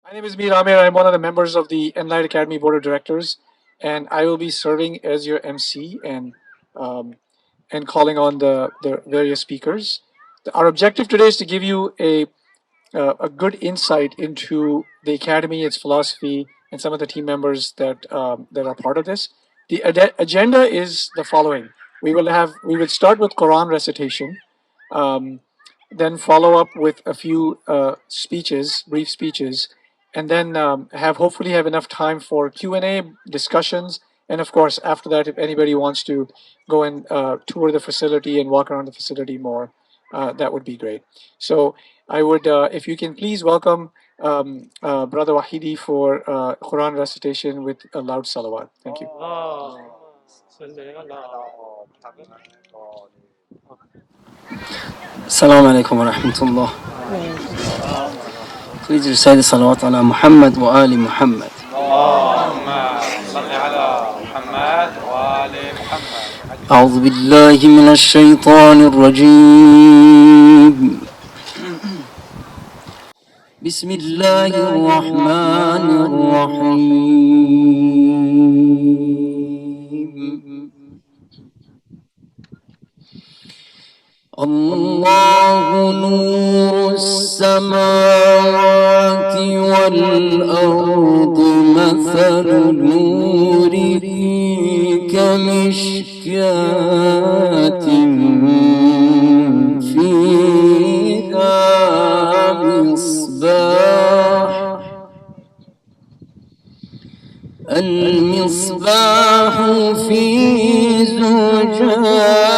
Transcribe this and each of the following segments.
My name is Mir Amir. I'm one of the members of the Enlight Academy Board of Directors, and I will be serving as your MC um, and calling on the various speakers. Our objective today is to give you a good insight into the academy, its philosophy, and some of the team members that are part of this. The agenda is the following: we will start with Quran recitation, um, then follow up with a few speeches, brief speeches, and then have hopefully have enough time for Q&A discussions. And of course, after that, if anybody wants to go and tour the facility and walk around the facility more, that would be great. So I would, if you can please welcome Brother Wahidi for Quran recitation with a loud salawat. Thank you. السلام عليكم ورحمة الله. Please recite the salawat ala Muhammad wa ali Muhammad. اللهم صل على محمد وآل محمد. أعوذ بالله من الشيطان الرجيم. بسم الله الرحمن الرحيم. الله نور السماوات والأرض مثل نوره كمشكاة فيها مصباح المصباح في زجاجة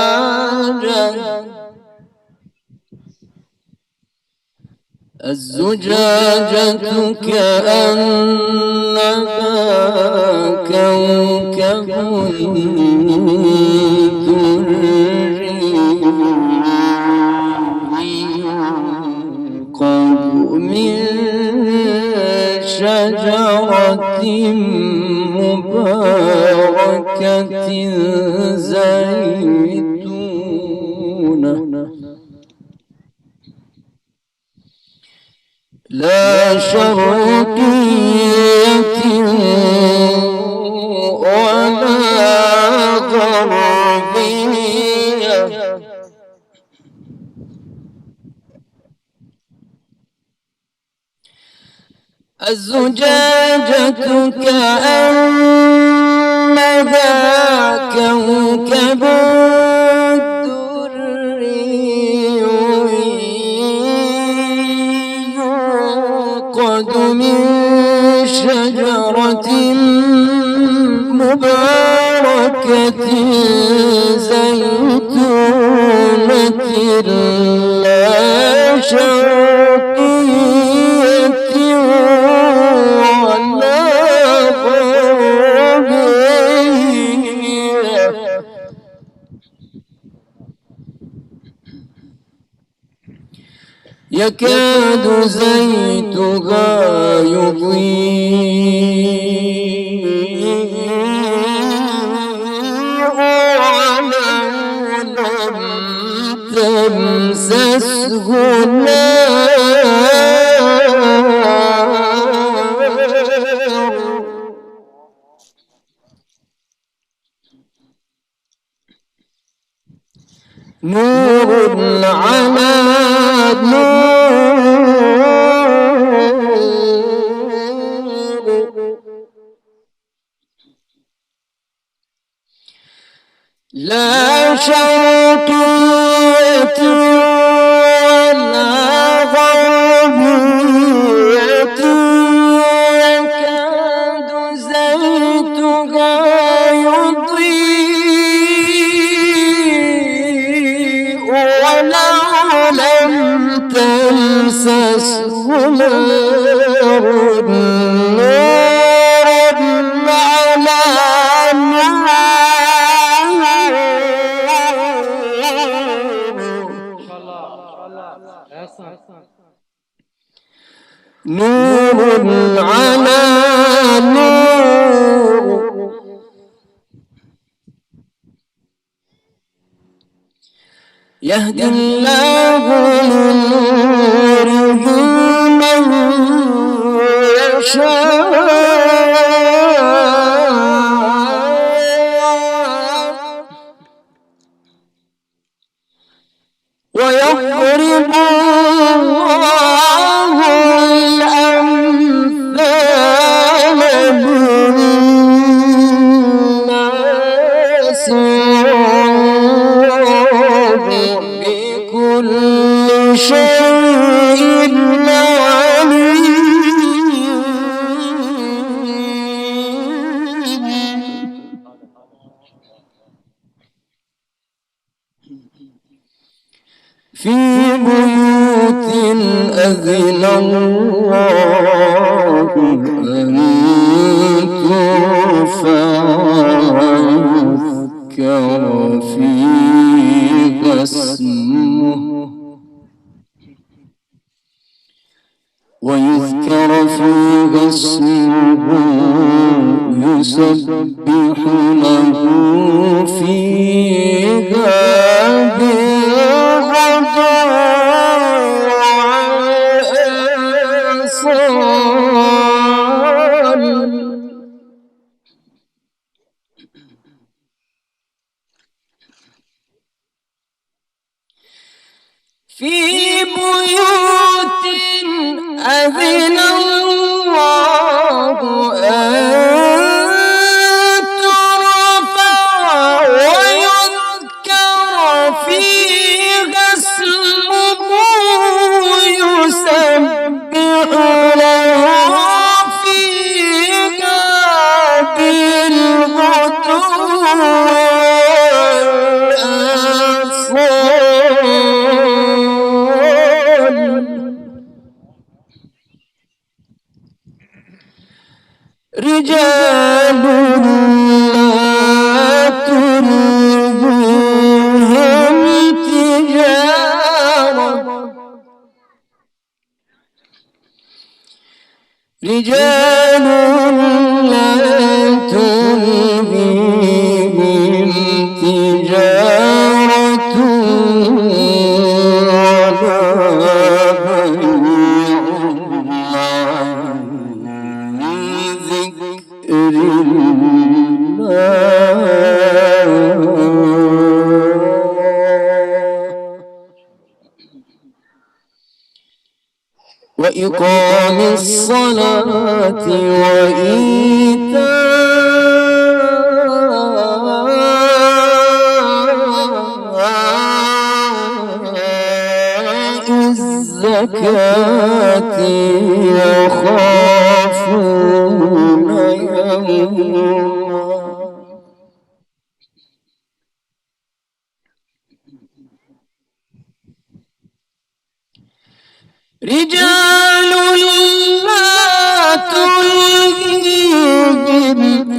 الزجاجة كأنها كوكب دري يوقد من شجرة مباركة زيتونة لا شرقية ولا غربية الزجاجة كأنها كوكب يوقد من شجرة مباركة زيتونة لا شرقية ولا غربية يكاد زيتها يضيء ولو لم تمسسه نار نور على لا شرقية ولا غربية يكاد زيتها يضيء ولو لم تمسسه نار نور على نور يهدي الله لنوره من في بيوت أذن الله أن ترفع ويذكر فيها اسمه يسبح له فيها بالغدو والآصال في بيوت أذن الله أن ترفع ويذكر فيها اسمه يسبح له فيها بالغدو رجال لا تلهيهم تجارة رجال لا تلهيهم تجارة ولا بيع عن ذكر الله وإقام الصلاة وإيتاء الزكاة يخافون يوما رجال لا تلهيهم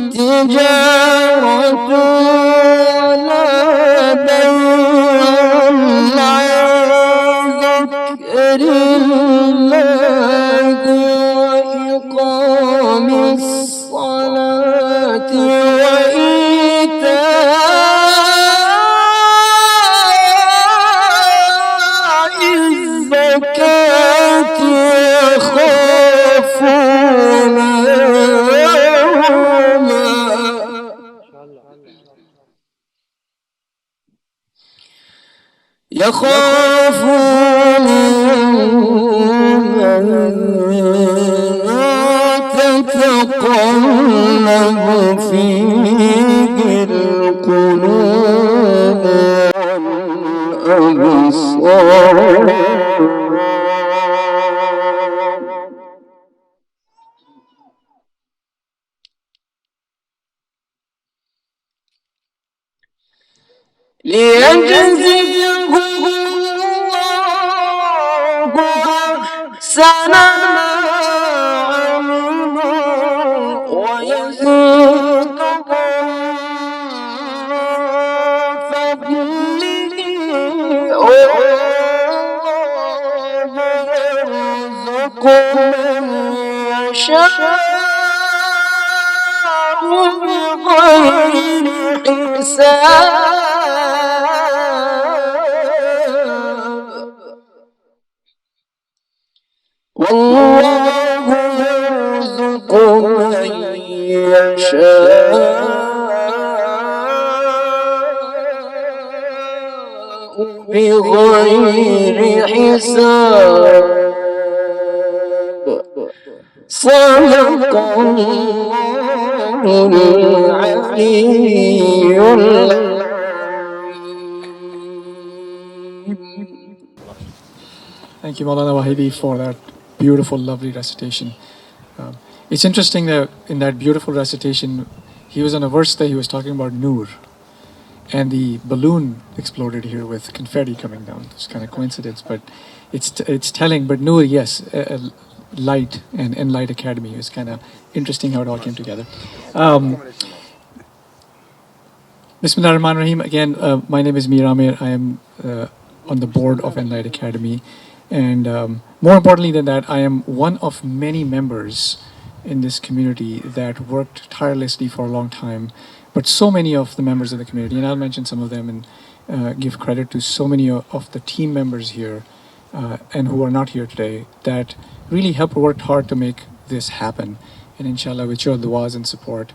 تجارة ولا بيع عن ذكر الله وإقام الصلاة وإيتاء الزكاة يخافون يوما تتقلب فيه القلوب والأبصار ليجزيهم الله أحسن ما عملوا ويزيدهم من فضله والله يرزق من يشاء بغير حساب والله يرزق من يشاء بغير حساب صدق الله العلي Thank you, Maulana Wahidi, for that beautiful, lovely recitation. It's interesting that in that beautiful recitation, he was on a verse that he was talking about Noor. and the balloon exploded here with confetti coming down. It's kind of coincidence, but it's telling. But Noor, yes, Light and Enlight Academy is kind of interesting how it all came together. Bismillah ar-Rahman ar-Rahim. Again, my name is Mir Amir. I am on the board of Enlight Academy. And more importantly than that, I am one of many members in this community that worked tirelessly for a long time. But so many of the members of the community, and I'll mention some of them and give credit to so many of the team members here and who are not here today, that really helped work hard to make this happen. And inshallah, with your du'as and support,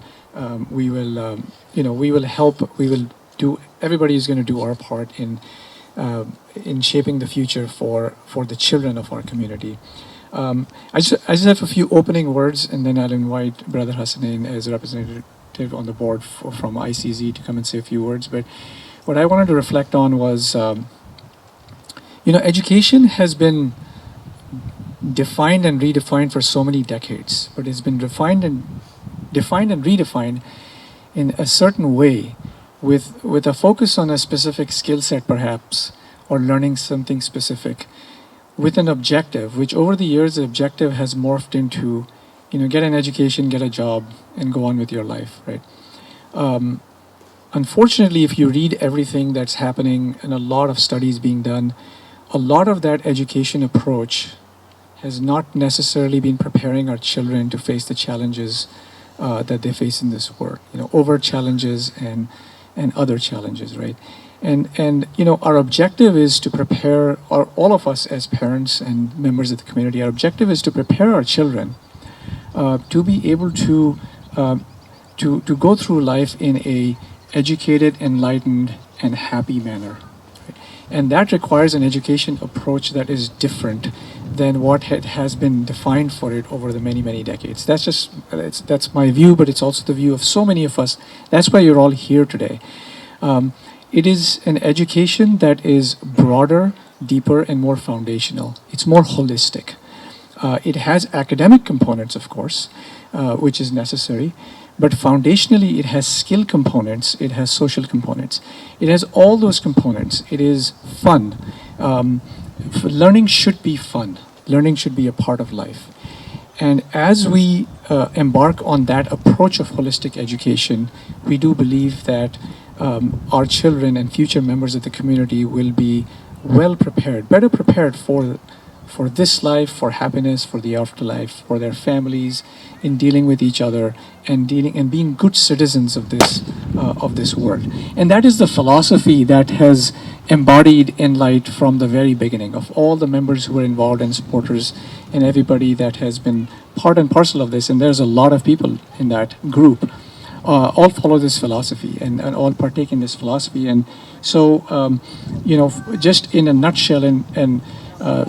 we will, we will help. We will do. Everybody is going to do our part in shaping the future for the children of our community. I just have a few opening words, and then I'll invite Brother Hassanein as a representative on the board from ICZ to come and say a few words. But what I wanted to reflect on was, education has been defined and redefined for so many decades, but it's been defined and redefined in a certain way, with a focus on a specific skill set perhaps, or learning something specific, with an objective, which over the years the objective has morphed into, get an education, get a job, and go on with your life, right? Unfortunately, if you read everything that's happening and a lot of studies being done, a lot of that education approach has not necessarily been preparing our children to face the challenges that they face in this world, over challenges and other challenges, right? And our objective is to prepare all of us as parents and members of the community. Our objective is to prepare our children to be able to go through life in a educated, enlightened, and happy manner. Right? And that requires an education approach that is different than what has been defined for it over the many, many decades. That's my view, but it's also the view of so many of us. That's why you're all here today. It is an education that is broader, deeper, and more foundational. It's more holistic. It has academic components, of course, which is necessary, but foundationally it has skill components, it has social components. It has all those components. It is fun. Learning should be fun. Learning should be a part of life. And as we embark on that approach of holistic education, we do believe that our children and future members of the community will be well prepared, better prepared for this life, for happiness, for the afterlife, for their families, in dealing with each other and being good citizens of this world. And that is the philosophy that has embodied Enlight from the very beginning, of all the members who were involved and supporters and everybody that has been part and parcel of this. And there's a lot of people in that group. All follow this philosophy and all partake in this philosophy. And so, just in a nutshell, and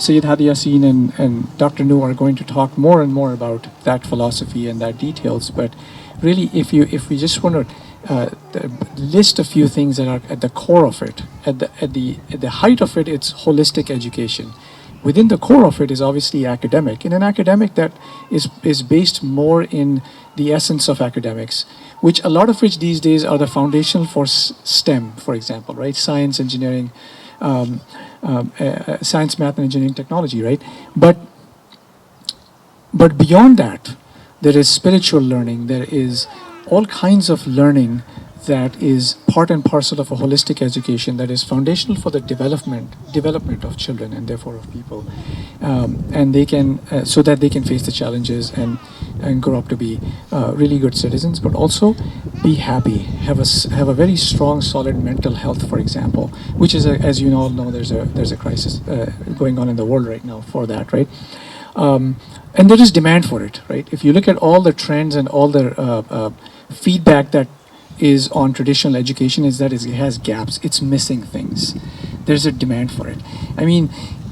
Sayyid Hadi Yassin and Dr. Nu are going to talk more and more about that philosophy and that details. But really, if we just want to list a few things that are at the core of it, at the height of it, it's holistic education. Within the core of it is obviously academic, and an academic that is based more in the essence of academics, which a lot of which these days are the foundational for STEM, for example, right? Science, engineering, science, math, and engineering, technology, right? But beyond that, there is spiritual learning. There is all kinds of learning that is part and parcel of a holistic education that is foundational for the development of children and therefore of people, and they can so that they can face the challenges and grow up to be really good citizens, but also be happy, have a very strong, solid mental health, for example, which is as you all know, there's a crisis going on in the world right now for that, right? And there is demand for it, right? If you look at all the trends and all the feedback that is on traditional education, is that it has gaps, it's missing things. There's a demand for it. I mean,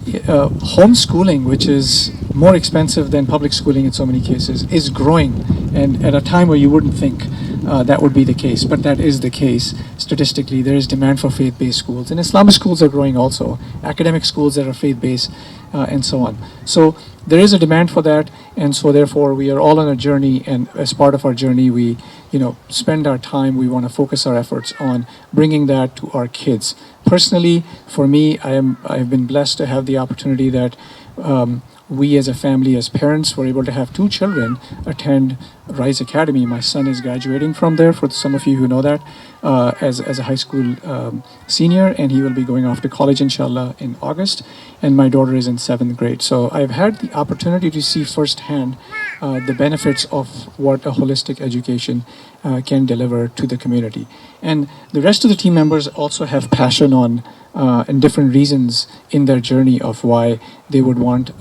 homeschooling, which is more expensive than public schooling in so many cases, is growing, and at a time where you wouldn't think that would be the case, but that is the case. Statistically, there is demand for faith-based schools, and Islamic schools are growing also, academic schools that are faith-based, and so on. So there is a demand for that, and so therefore we are all on a journey, and as part of our journey, we spend our time, we want to focus our efforts on bringing that to our kids. Personally, for me, I've been blessed to have the opportunity that we as a family, as parents, were able to have two children attend Rise Academy. My son is graduating from there, for some of you who know that, as a high school senior, and he will be going off to college, inshallah, in August. And my daughter is in 7th grade. So I've had the opportunity to see firsthand the benefits of what a holistic education can deliver to the community. And the rest of the team members also have passion on and different reasons in their journey of why they would want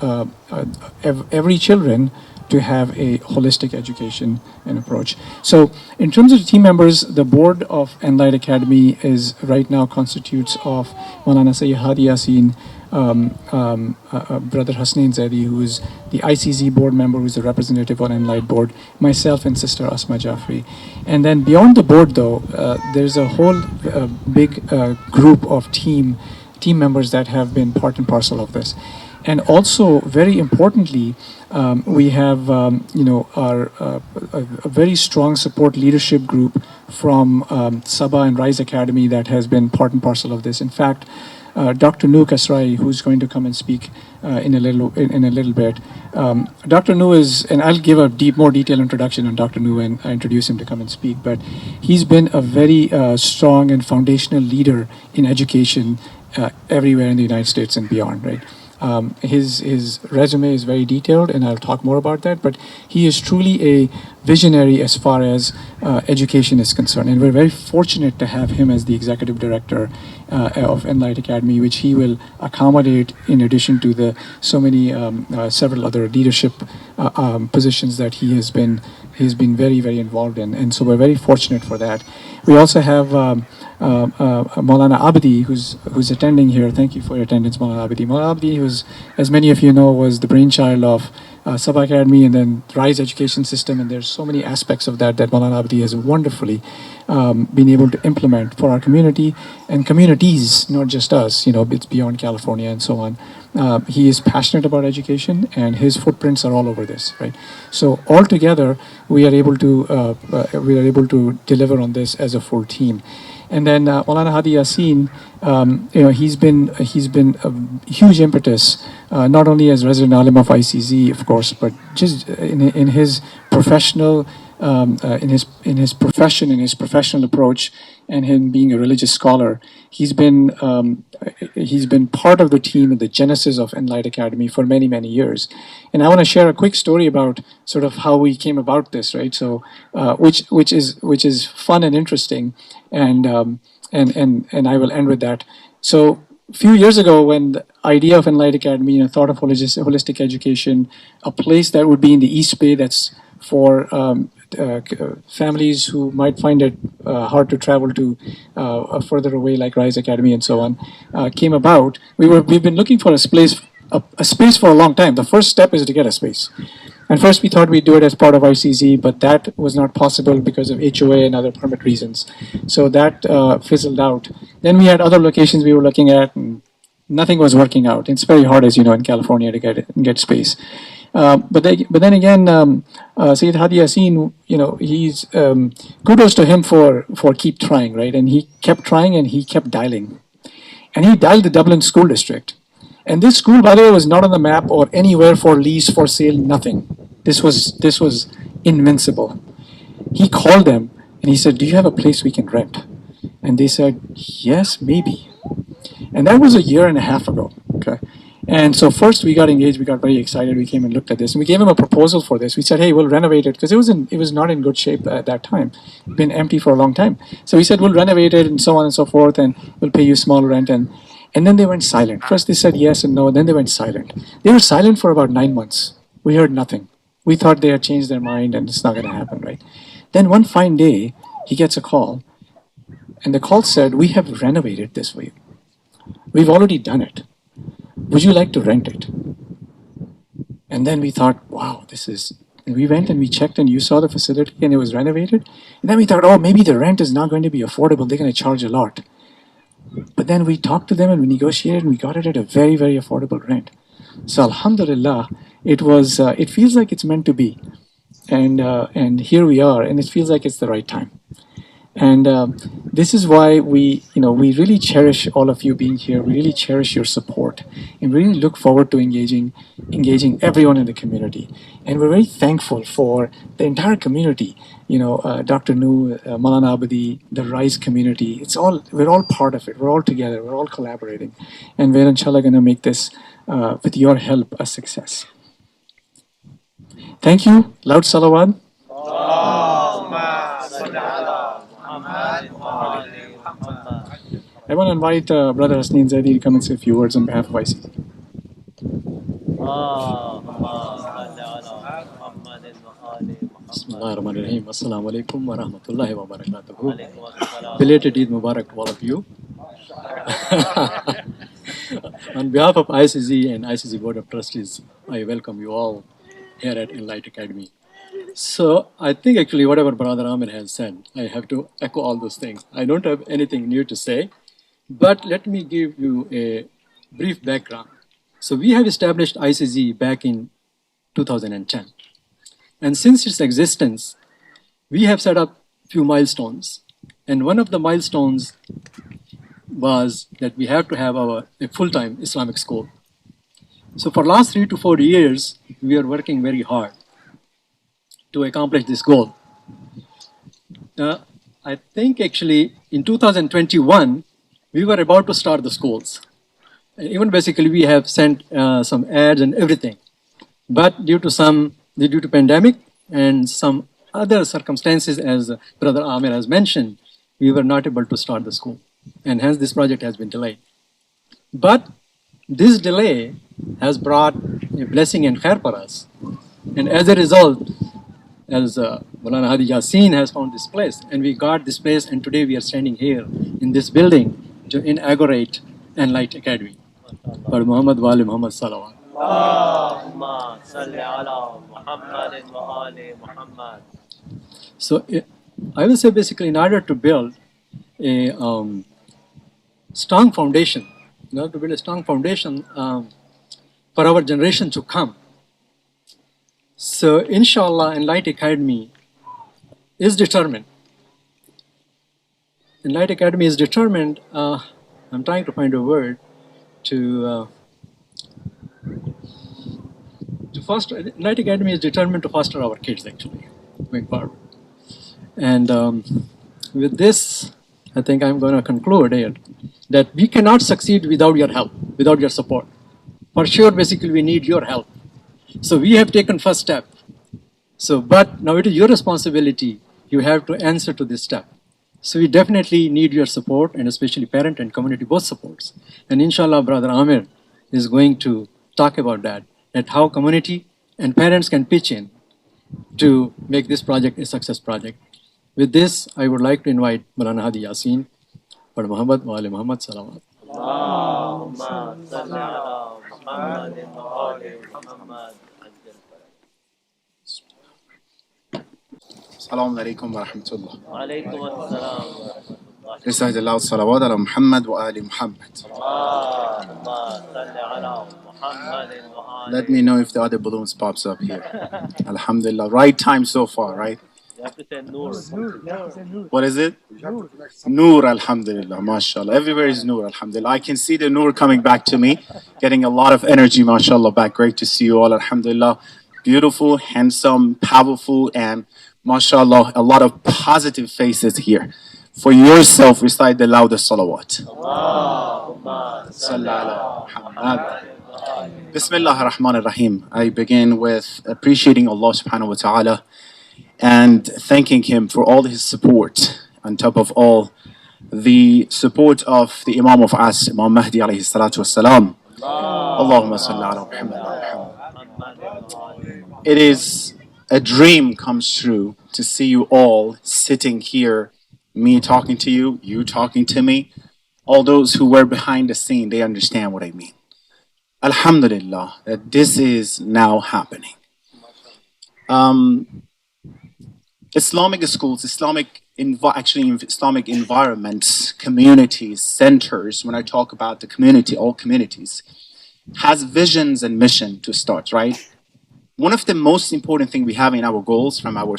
every children to have a holistic education and approach. So in terms of the team members, the board of Enlight Academy is right now constitutes of Maulana Sayyid Hadi Yasin, Brother Hasnain Zaidi, who is the ICZ board member, who is the representative on Enlight board, myself and sister Asma Jafri. And then beyond the board though, there's a whole big group of team members that have been part and parcel of this. And also, very importantly, we have a very strong support leadership group from Sabah and Rise Academy that has been part and parcel of this. In fact, Dr. Nu Kasrai, who's going to come and speak in a little bit. Dr. Nu is, and I'll give a more detailed introduction on Dr. Nu and I introduce him to come and speak, but he's been a very strong and foundational leader in education everywhere in the United States and beyond, right? His resume is very detailed, and I'll talk more about that, but he is truly a visionary as far as education is concerned, and we're very fortunate to have him as the executive director of Enlight Academy, which he will accommodate in addition to the several other leadership positions that he's been very, very involved in, and so we're very fortunate for that. We also have Maulana Abdi, who's attending here. Thank you for your attendance, Maulana Abdi. Maulana Abdi, who's, as many of you know, was the brainchild of Sabah Academy and then Rise Education System, and there's so many aspects of that Maulana Abdi has wonderfully been able to implement for our community and communities, not just us, it's beyond California and so on. He is passionate about education, and his footprints are all over this, right? So all together, we are able to deliver on this as a full team. And then Maulana Hadi Yasin, he's been a huge impetus, not only as resident alim of ICZ, of course, but just in his professional, in his profession, in his professional approach, and him being a religious scholar. He's been part of the team and the genesis of Enlight Academy for many, many years. And I want to share a quick story about sort of how we came about this, right? So, which is fun and interesting, and I will end with that. So, a few years ago, when the idea of Enlight Academy, thought of holistic education, a place that would be in the East Bay that's for families who might find it hard to travel to further away, like Rise Academy and so on, came about. We've been looking for a space for a long time. The first step is to get a space. And first we thought we'd do it as part of ICZ, but that was not possible because of HOA and other permit reasons. So that fizzled out. Then we had other locations we were looking at, and nothing was working out. It's very hard, as you know, in California to get space. But then again, Sayyid Hadi Yasin, he's kudos to him for keep trying, right? And he kept trying and he kept dialing, and he dialed the Dublin School District. And this school, by the way, was not on the map or anywhere for lease, for sale, nothing. This was invincible. He called them and he said, "Do you have a place we can rent?" And they said, "Yes, maybe." And that was a year and a half ago. Okay. And so first we got engaged, we got very excited, we came and looked at this, and we gave him a proposal for this. We said, hey, we'll renovate it, because it was not in good shape at that time. It'd been empty for a long time. So we said, we'll renovate it and so on and so forth, and we'll pay you small rent. And then they went silent. First they said yes and no, and then they went silent. They were silent for about 9 months. We heard nothing. We thought they had changed their mind and it's not going to happen, right? Then one fine day, he gets a call, and the call said, we have renovated this for you. We've already done it. Would you like to rent it? And then we thought, wow, this is And we went and we checked, and you saw the facility, and it was renovated. And then we thought, oh, maybe the rent is not going to be affordable. They're going to charge a lot. But then we talked to them and we negotiated, and we got it at a very, very affordable rent. So Alhamdulillah, it feels like it's meant to be, and here we are, and it feels like it's the right time. And this is why we really cherish all of you being here. We really cherish your support, and really look forward to engaging everyone in the community. And we're very thankful for the entire community. Dr. Nu, Malana Abadi, the RISE community. We're all part of it. We're all together. We're all collaborating, and we're inshallah going to make this, with your help, a success. Thank you. Loud salawat. I want to invite Brother Hasneen Zaidi to come and say a few words on behalf of ICC. Bismillahirrahmanirrahim. Assalamu alaikum wa rahmatullahi wa barakatuhu. Belated Eid Mubarak to all of you. On behalf of ICC and ICC Board of Trustees, I welcome you all here at Enlight Academy. So I think actually whatever Brother Amir has said, I have to echo all those things. I don't have anything new to say, but let me give you a brief background. So we have established ICZ back in 2010. And since its existence, we have set up a few milestones. And one of the milestones was that we have to have a full-time Islamic school. So for last 3 to 4 years, we are working very hard to accomplish this goal. I think actually in 2021, we were about to start the schools. Even basically we have sent some ads and everything. But due to pandemic and some other circumstances, as Brother Amir has mentioned, we were not able to start the school. And hence this project has been delayed. But this delay has brought a blessing and khair for us. And as a result, as Maulana Hadi Yassin has found this place, and we got this place, and today we are standing here in this building to inaugurate Enlight Academy. For Muhammad wa ali Muhammad salawat. So I will say basically in order to build a strong foundation, for our generation to come. So inshallah, Enlight Academy is determined. Enlight Academy is determined, I'm trying to find a word, to foster. Enlight Academy is determined to foster our kids actually, going forward. And with this, I think I'm going to conclude here that we cannot succeed without your help, without your support. For sure, basically, we need your help. So we have taken first step. But now it is your responsibility. You have to answer to this step. So we definitely need your support, and especially parent and community, both supports. And inshallah, Brother Amir is going to talk about that how community and parents can pitch in to make this project a success project. With this, I would like to invite Maulana Hadi Yassin for Muhammad wa ali Muhammad salawat. Assalamu alaikum wa rahmatullah. Recite aloud salawat ala Muhammad wa ali Muhammad. Let me know if the other balloons pops up here. Alhamdulillah. Right time so far, right? You have to say Noor. What is it? Noor, alhamdulillah, mashallah. Everywhere is Noor, alhamdulillah. I can see the Noor coming back to me, getting a lot of energy, mashallah, back. Great to see you all, alhamdulillah. Beautiful, handsome, powerful, and mashallah, a lot of positive faces here. For yourself, recite the loudest salawat. Bismillah ar-Rahman ar-Rahim. I begin with appreciating Allah subhanahu wa ta'ala and thanking him for all his support, on top of all the support of the Imam of us, Imam Mahdi alayhi salatu wassalam. Allahumma salli ala Muhammad. It is a dream comes true to see you all sitting here, me talking to you, you talking to me. All those who were behind the scene, they understand what I mean. Alhamdulillah, that this is now happening. Islamic schools, Islamic environments, communities, centers, when I talk about the community, all communities, has visions and mission to start, right? One of the most important thing we have in our goals from our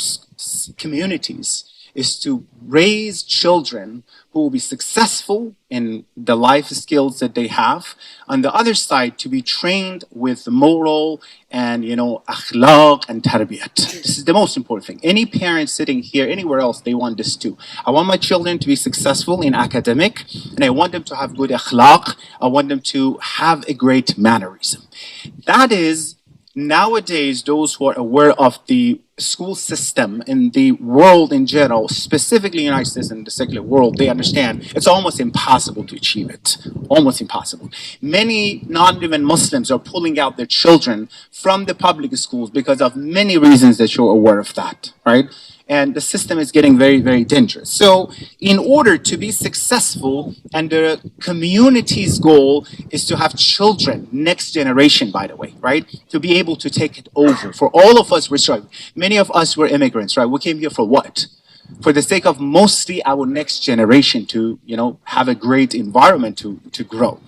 communities is to raise children who will be successful in the life skills that they have. On the other side, to be trained with moral and, akhlaq and tarbiyat. This is the most important thing. Any parent sitting here, anywhere else, they want this too. I want my children to be successful in academic, and I want them to have good akhlaq. I want them to have a great mannerism. That is, nowadays, those who are aware of the school system in the world in general, specifically in the United States and the secular world, they understand it's almost impossible to achieve it. Almost impossible. Many non-even Muslims are pulling out their children from the public schools because of many reasons that you're aware of that, right? And the system is getting very, very dangerous. So in order to be successful, and the community's goal is to have children, next generation, by the way, right? To be able to take it over. For all of us, we're struggling. Many of us were immigrants, right? We came here for what? For the sake of mostly our next generation to, have a great environment to grow.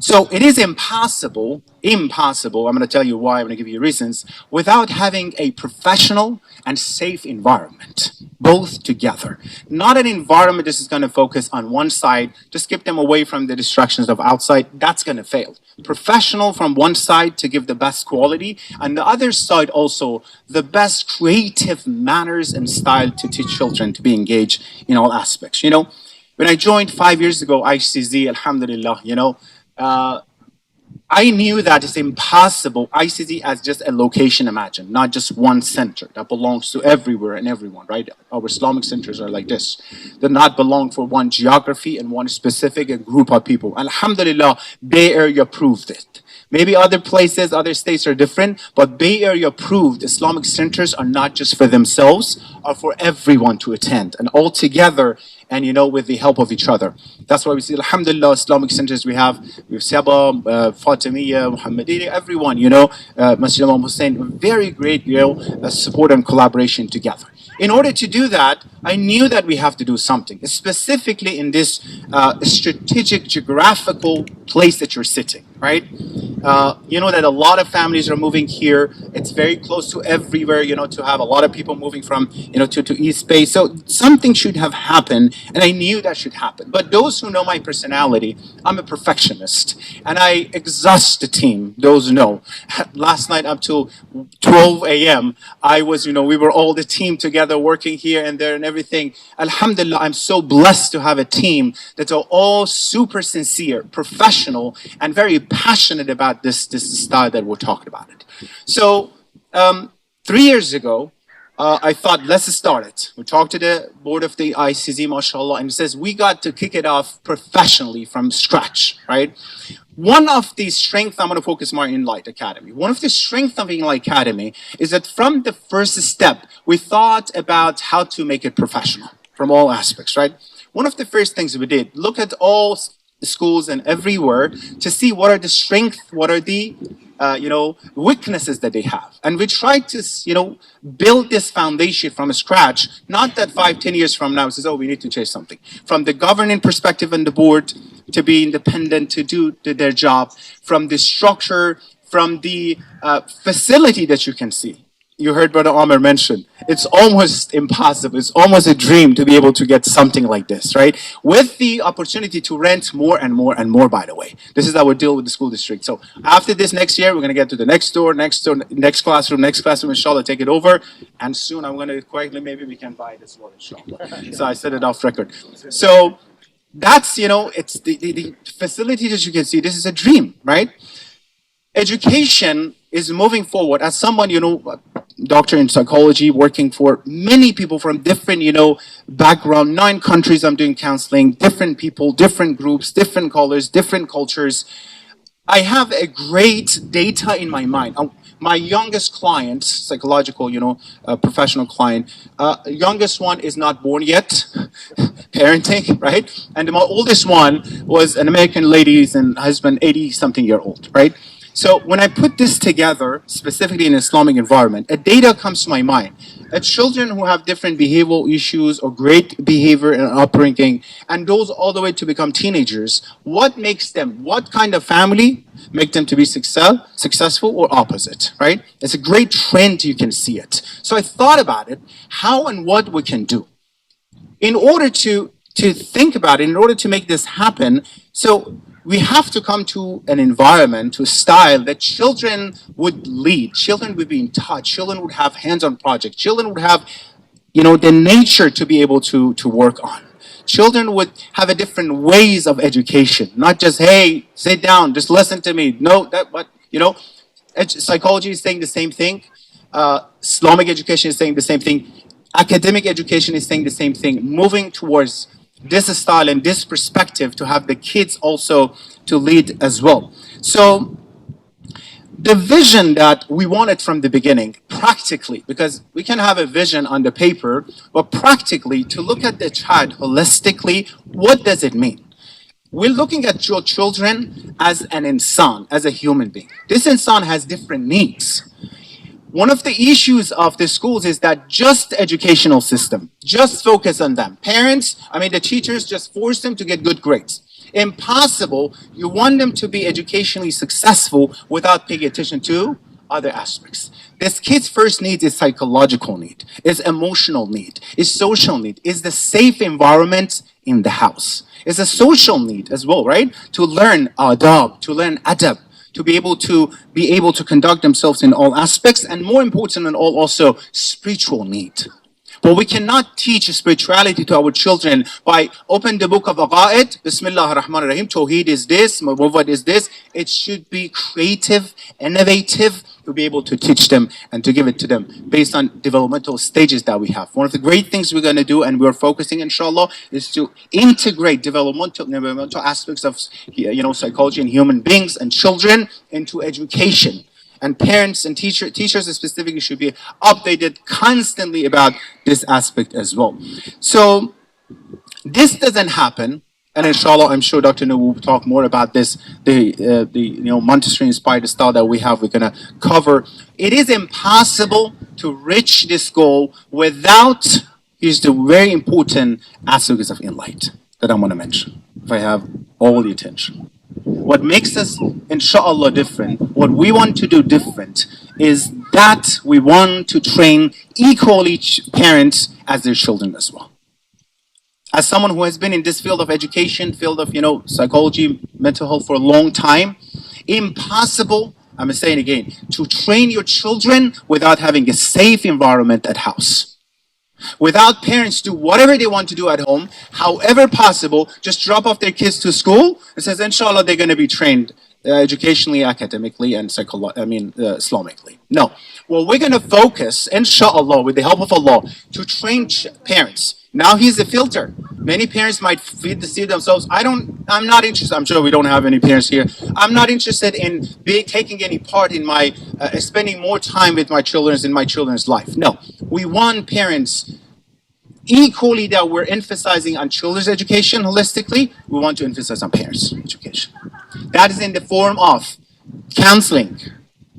So it is impossible, I'm going to tell you why, I'm going to give you reasons, without having a professional and safe environment, both together. Not an environment that is going to focus on one side, just keep them away from the distractions of outside, that's going to fail. Professional from one side to give the best quality, and the other side also the best creative manners and style to teach children to be engaged in all aspects. When I joined 5 years ago, ICZ, alhamdulillah, I knew that it's impossible, ICZ as just a location, imagine, not just one center that belongs to everywhere and everyone, right? Our Islamic centers are like this. They not belong for one geography and one specific group of people. Alhamdulillah, Bay Area proved it. Maybe other places, other states are different, but Bay Area proved Islamic centers are not just for themselves, are for everyone to attend, and all together, and with the help of each other. That's why we see, alhamdulillah, Islamic centers we have Sabah, Fatimiyya, Muhammadiyya, everyone, Masjid Imam Hussein, very great, support and collaboration together. In order to do that, I knew that we have to do something, specifically in this strategic geographical place that you're sitting, right? You know that a lot of families are moving here. It's very close to everywhere, to have a lot of people moving from, to East Bay. So something should have happened, and I knew that should happen. But those who know my personality, I'm a perfectionist, and I exhaust the team. Those know. Last night up till 12 a.m., I was, we were all the team together working here and there and everything. Alhamdulillah, I'm so blessed to have a team that are all super sincere, professional, and very passionate about this style that we're talking about it. So 3 years ago, I thought, let's start it. We talked to the board of the ICZ, mashallah, and it says we got to kick it off professionally from scratch, right? One of the strengths, I'm going to focus more on Enlight Academy. One of the strengths of Enlight Academy is that from the first step, we thought about how to make it professional from all aspects, right? One of the first things we did, look at all schools and everywhere to see what are the strengths, what are the weaknesses that they have. And we tried to, build this foundation from scratch, not that 5-10 years from now, it says, oh, we need to change something. From the governing perspective and the board, to be independent, to do their job, from the structure, from the facility that you can see. You heard Brother Amr mention, it's almost impossible, it's almost a dream to be able to get something like this, right? With the opportunity to rent more and more and more, by the way. This is our deal with the school district. So after this next year, we're going to get to the next door, next classroom, inshallah, take it over. And soon I'm going to quietly, maybe we can buy this one, inshallah. So I said it off record. So that's, it's the facility that you can see, this is a dream, right? Education is moving forward. As someone, doctor in psychology, working for many people from different, background, 9 countries I'm doing counseling, different people, different groups, different colors, different cultures. I have a great data in my mind. My youngest client, psychological, professional client, youngest one is not born yet, parenting, right? And my oldest one was an American lady and husband, 80-something year old, right? So when I put this together, specifically in Islamic environment, a data comes to my mind. Children who have different behavioral issues or great behavior and upbringing, and those all the way to become teenagers, what makes them, what kind of family make them to be successful or opposite, right? It's a great trend, you can see it. So I thought about it, how and what we can do in order to think about it, in order to make this happen. So we have to come to an environment, to a style that children would lead, children would be in touch, children would have hands-on projects, children would have, the nature to be able to work on. Children would have a different ways of education, not just, hey, sit down, just listen to me. No, that, but, psychology is saying the same thing. Islamic education is saying the same thing. Academic education is saying the same thing, moving towards this style and this perspective to have the kids also to lead as well. So the vision that we wanted from the beginning, practically, because we can have a vision on the paper, but practically to look at the child holistically, what does it mean? We're looking at your children as an insan, as a human being. This insan has different needs. One of the issues of the schools is that just the educational system, just focus on them. Parents, the teachers just force them to get good grades. Impossible. You want them to be educationally successful without paying attention to other aspects. This kid's first need is psychological need, is emotional need, is social need, is the safe environment in the house. It's a social need as well, right? To learn adab, to learn adab, to be able to conduct themselves in all aspects, and more important than all, also spiritual need. But we cannot teach spirituality to our children by open the book of Aqaid, Bismillah ar-Rahman ar-Rahim, Tawheed is this, Mawwad is this. It should be creative, innovative, to be able to teach them and to give it to them based on developmental stages that we have. One of the great things we're going to do, and we're focusing, inshallah, is to integrate developmental aspects of psychology and human beings and children into education. And parents and teachers specifically should be updated constantly about this aspect as well. So this doesn't happen, and inshallah, I'm sure Dr. Nu will talk more about this, the Montessori inspired style that we have, we're gonna cover. It is impossible to reach this goal without, here's the very important aspects of Enlight that I'm gonna mention, if I have all the attention. What makes us, inshallah, different, what we want to do different, is that we want to train equally parents as their children as well. As someone who has been in this field of education, field of psychology, mental health for a long time, impossible, I'm saying again, to train your children without having a safe environment at house. Without parents do whatever they want to do at home, however possible, just drop off their kids to school and says, inshallah, they're going to be trained educationally, academically, and Islamically. No. Well, we're going to focus, inshallah, with the help of Allah, to train parents. Now here's the filter. Many parents might deceive themselves. I'm not interested. I'm sure we don't have any parents here. I'm not interested in taking any part in my, spending more time with my children in my children's life. No. We want parents equally that we're emphasizing on children's education holistically. We want to emphasize on parents' education. That is in the form of counseling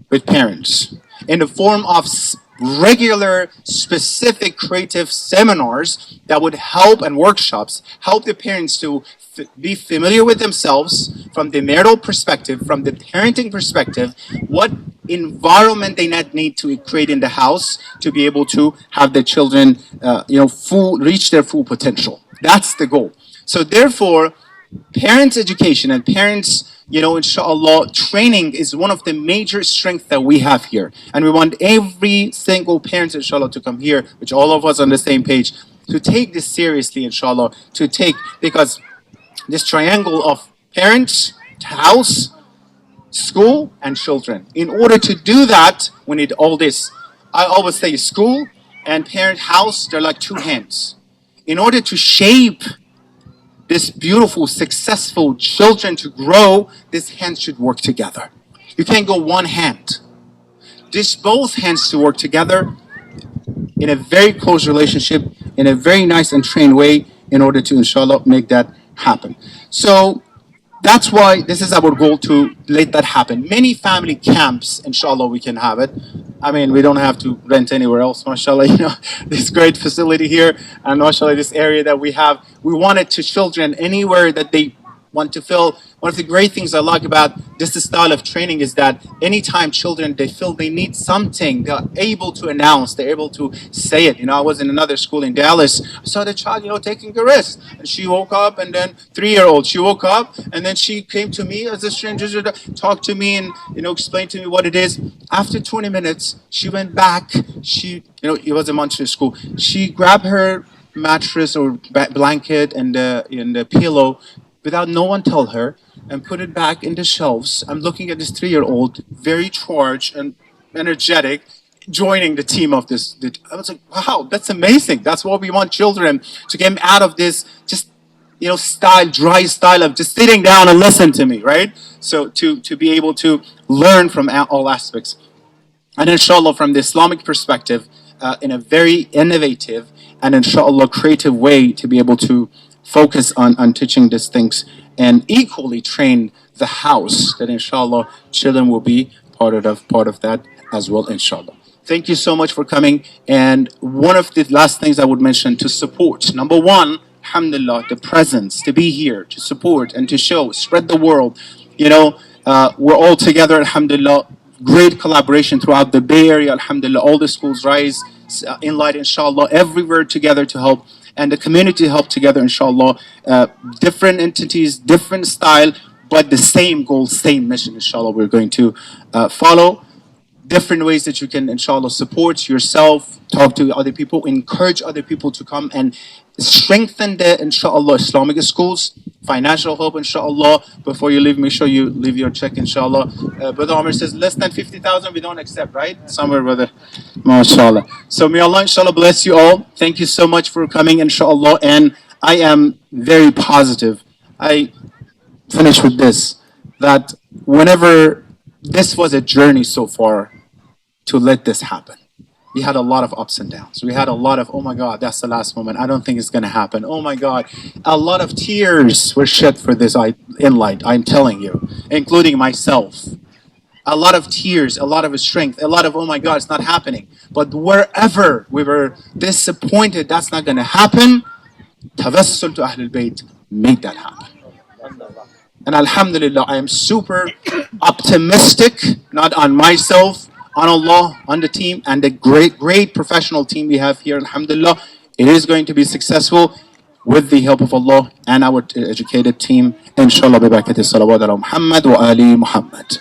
with parents, in the form of regular, specific, creative seminars that would help, and workshops, help the parents to be familiar with themselves from the marital perspective, from the parenting perspective, what environment they need to create in the house to be able to have the children, reach their full potential. That's the goal. So therefore, parents' education and parents, inshallah, training is one of the major strengths that we have here. And we want every single parent, inshallah, to come here, which all of us on the same page, to take this seriously, inshallah, because this triangle of parents, house, school, and children. In order to do that, we need all this. I always say school and parent, house, they're like two hands. In order to shape this beautiful, successful children to grow, these hands should work together. You can't go one hand. This both hands to work together in a very close relationship, in a very nice and trained way, in order to, inshallah, make that happen. So that's why this is our goal, to let that happen. Many family camps, inshallah, we can have it. I mean, we don't have to rent anywhere else, mashallah. This great facility here, and mashallah, this area that we have, we want it to children anywhere that they want to feel. One of the great things I like about this style of training is that anytime children, they feel they need something, they're able to announce, they're able to say it. I was in another school in Dallas. I saw the child, taking a risk, and she woke up, and then 3-year-old, she woke up, and then she came to me as a stranger, talked to me, and explained to me what it is. After 20 minutes, she went back. It was a Montessori school. She grabbed her mattress or blanket and the pillow without no one tell her, and put it back in the shelves. I'm looking at this 3-year-old, very charged and energetic, joining the team of this. I was like, wow, that's amazing. That's what we want children to get out of this, just dry style of just sitting down and listen to me, right? So to be able to learn from all aspects. And inshallah, from the Islamic perspective, in a very innovative and inshallah creative way, to be able to focus on teaching these things, and equally train the house, that inshallah children will be part of that as well, inshallah. Thank you so much for coming. And one of the last things I would mention, to support. Number one, alhamdulillah, the presence, to be here, to support and to show, spread the world. We're all together, alhamdulillah. Great collaboration throughout the Bay Area, alhamdulillah. All the schools rise, Enlight, inshallah, everywhere together to help, and the community help together, inshallah. Different entities, different style, but the same goal, same mission, inshallah. We're going to follow different ways that you can, inshallah, support yourself, talk to other people, encourage other people to come and strengthen the, inshallah, Islamic schools. Financial help, inshallah. Before you leave, make sure you leave your check, inshallah. Brother Omar says less than 50,000 we don't accept, right? Somewhere, brother. MashaAllah. So may Allah, inshallah, bless you all. Thank you so much for coming, inshallah. And I am very positive. I finish with this, that whenever this was a journey so far to let this happen. We had a lot of ups and downs. We had a lot of, oh my God, that's the last moment. I don't think it's going to happen. Oh my God. A lot of tears were shed for this Enlight, I'm telling you, including myself. A lot of tears, a lot of strength, a lot of, oh my God, it's not happening. But wherever we were disappointed that's not going to happen, Tawassul to Ahlul Bayt made that happen. And alhamdulillah, I am super optimistic, not on myself, on Allah, on the team, and the great professional team we have here, alhamdulillah. It is going to be successful with the help of Allah and our educated team. Inshallah, bi barakati salawat ala Muhammad wa ali Muhammad.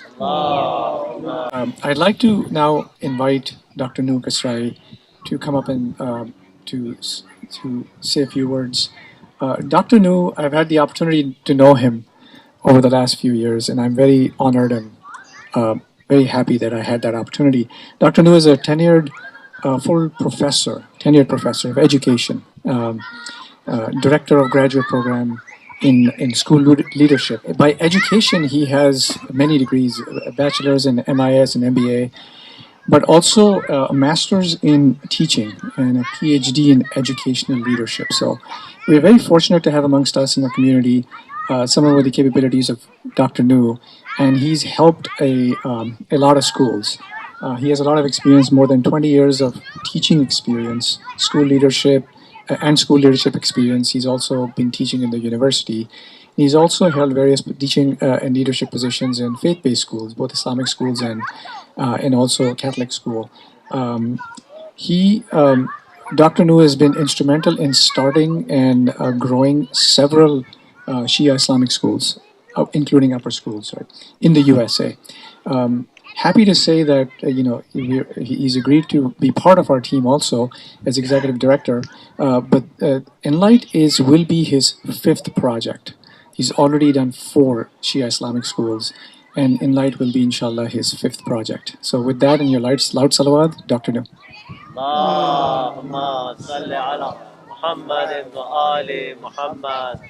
I'd like to now invite Dr. Noor Kasrai to come up and to say a few words. Dr. Noor, I've had the opportunity to know him over the last few years, and I'm very honored and very happy that I had that opportunity. Dr. Noor is a tenured professor of education, director of graduate program in school leadership. By education, he has many degrees, a bachelor's in MIS and MBA, but also a master's in teaching and a PhD in educational leadership. So we're very fortunate to have amongst us in the community someone with the capabilities of Dr. Noor, and he's helped a lot of schools. He has a lot of experience, more than 20 years of teaching experience, school leadership experience. He's also been teaching in the university. He's also held various teaching and leadership positions in faith-based schools, both Islamic schools and also Catholic school. Dr. Noor has been instrumental in starting and growing several Shia Islamic schools, including upper schools, right, in the USA. Happy to say that he's agreed to be part of our team also as executive director. But Enlight will be his 5th project. He's already done 4 Shia Islamic schools, and Enlight will be, inshallah, his 5th project. So with that, in your loud salawat, Dr. Noor. Allahumma salli ala Muhammad wa ali Muhammad.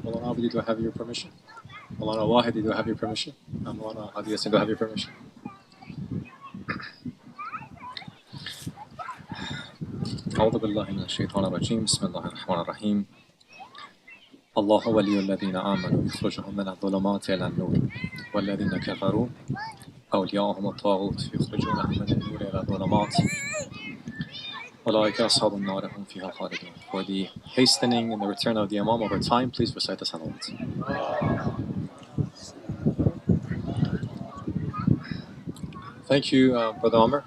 Maulana Abdi, do I have your permission? Maulana Wahidi, do I have your permission? Maulana Hadi Yassin, do I have your permission? أعوذ بالله من الشيطان الرجيم بسم الله الرحمن الرحيم الله ولي الذين آمنوا يخرجهم من الظلمات إلى النور والذين كفروا أولياءهم الطاغوت يخرجونهم من النور إلى الظلمات أولئك أصحاب النار هم فيها خالدون. For the hastening and the return of the Imam over time, please recite the salawat. Thank you, Brother Omar.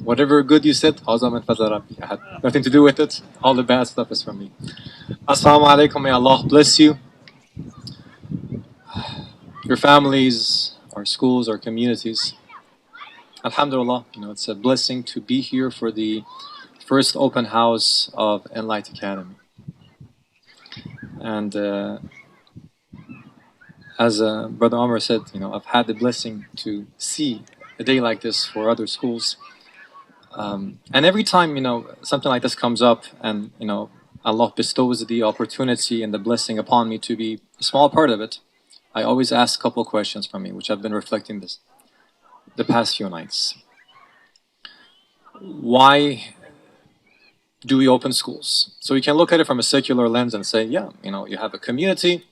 Whatever good you said, Azam and Fazal Rabbi. I had nothing to do with it. All the bad stuff is from me. Assalamu alaikum. May Allah bless you. Your families, our schools, our communities. Alhamdulillah, it's a blessing to be here for the first open house of Enlight Academy. And as Brother Omar said, I've had the blessing to see a day like this for other schools. And every time, something like this comes up and, Allah bestows the opportunity and the blessing upon me to be a small part of it, I always ask a couple questions from me, which I've been reflecting the past few nights. Why do we open schools? So you can look at it from a secular lens and say, yeah, you have a community.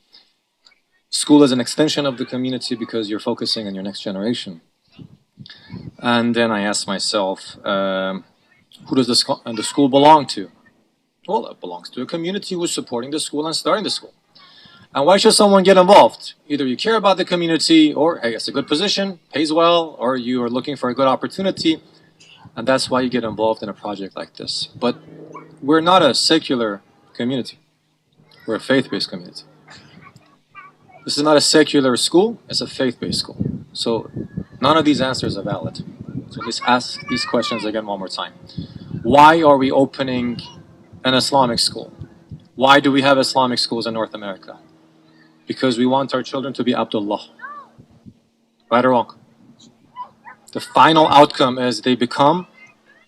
School is an extension of the community because you're focusing on your next generation. And then I ask myself, who does the school belong to? Well, it belongs to a community who's supporting the school and starting the school. And why should someone get involved? Either you care about the community, or hey, it's a good position, pays well, or you are looking for a good opportunity, and that's why you get involved in a project like this. But we're not a secular community. We're a faith-based community. This is not a secular school, it's a faith-based school. So none of these answers are valid. So let's ask these questions again one more time. Why are we opening an Islamic school? Why do we have Islamic schools in North America? Because we want our children to be Abdullah. Right or wrong? The final outcome is they become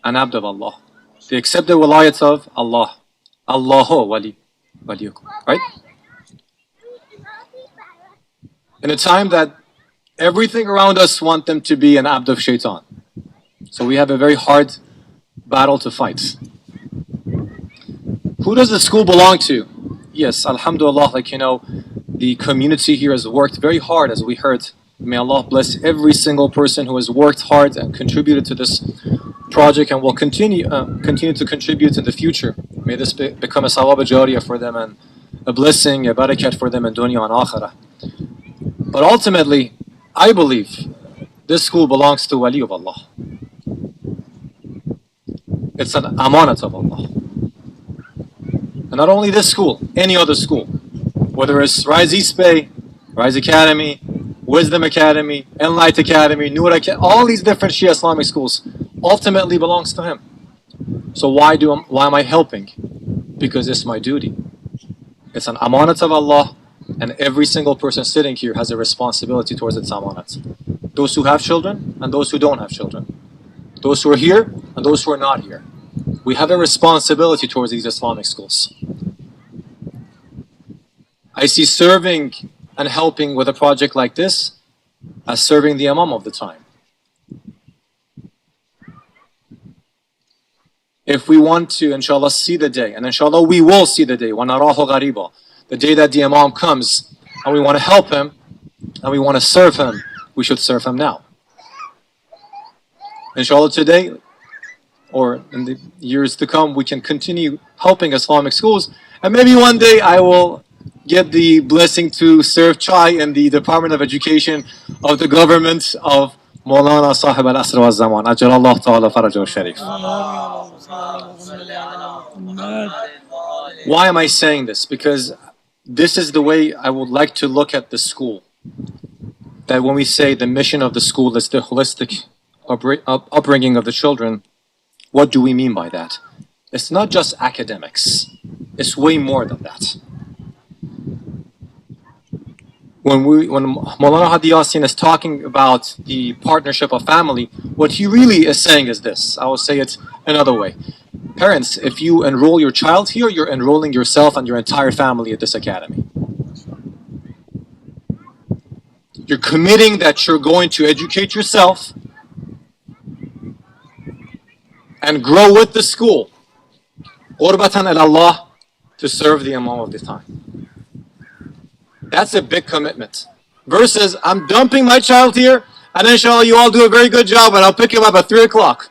an abd of Allah. They accept the wilayat of Allah. Allahu wali. Right? In a time that everything around us want them to be an abd of shaitan. So we have a very hard battle to fight. Who does the school belong to? Yes, alhamdulillah, the community here has worked very hard, as we heard. May Allah bless every single person who has worked hard and contributed to this project and will continue to contribute in the future. May this become a sawab jariyah for them and a blessing, a barakat for them in dunya and akhirah. But ultimately, I believe this school belongs to Wali of Allah. It's an amanat of Allah. And not only this school, any other school, whether it's Rise East Bay, Rise Academy, Wisdom Academy, Enlight Academy, Noor Academy, all these different Shia Islamic schools ultimately belongs to him. So why am I helping? Because it's my duty. It's an amanat of Allah, and every single person sitting here has a responsibility towards its amanat. Those who have children and those who don't have children. Those who are here and those who are not here. We have a responsibility towards these Islamic schools. I see serving and helping with a project like this as serving the Imam of the time. If we want to, inshallah, see the day, and inshallah we will see the day, وَنَرَاهُ غَرِيبًا, the day that the Imam comes, and we want to help him, and we want to serve him, we should serve him now. Inshallah today, or in the years to come, we can continue helping Islamic schools, and maybe one day I will get the blessing to serve Chai in the Department of Education of the government of Maulana Sahib al-Asr wa Zaman. Ajalallah ta'ala farajahu sharif. Why am I saying this? Because this is the way I would like to look at the school. That when we say the mission of the school is the holistic upbringing of the children, what do we mean by that? It's not just academics. It's way more than that. When Maulana Hadi Yasin is talking about the partnership of family, what he really is saying is this. I will say it another way. Parents, if you enroll your child here, you're enrolling yourself and your entire family at this academy. You're committing that you're going to educate yourself and grow with the school. Qurbatan ila Allah, to serve the Imam of the time. That's a big commitment. Versus, I'm dumping my child here, and inshallah you all do a very good job, and I'll pick him up at 3 o'clock.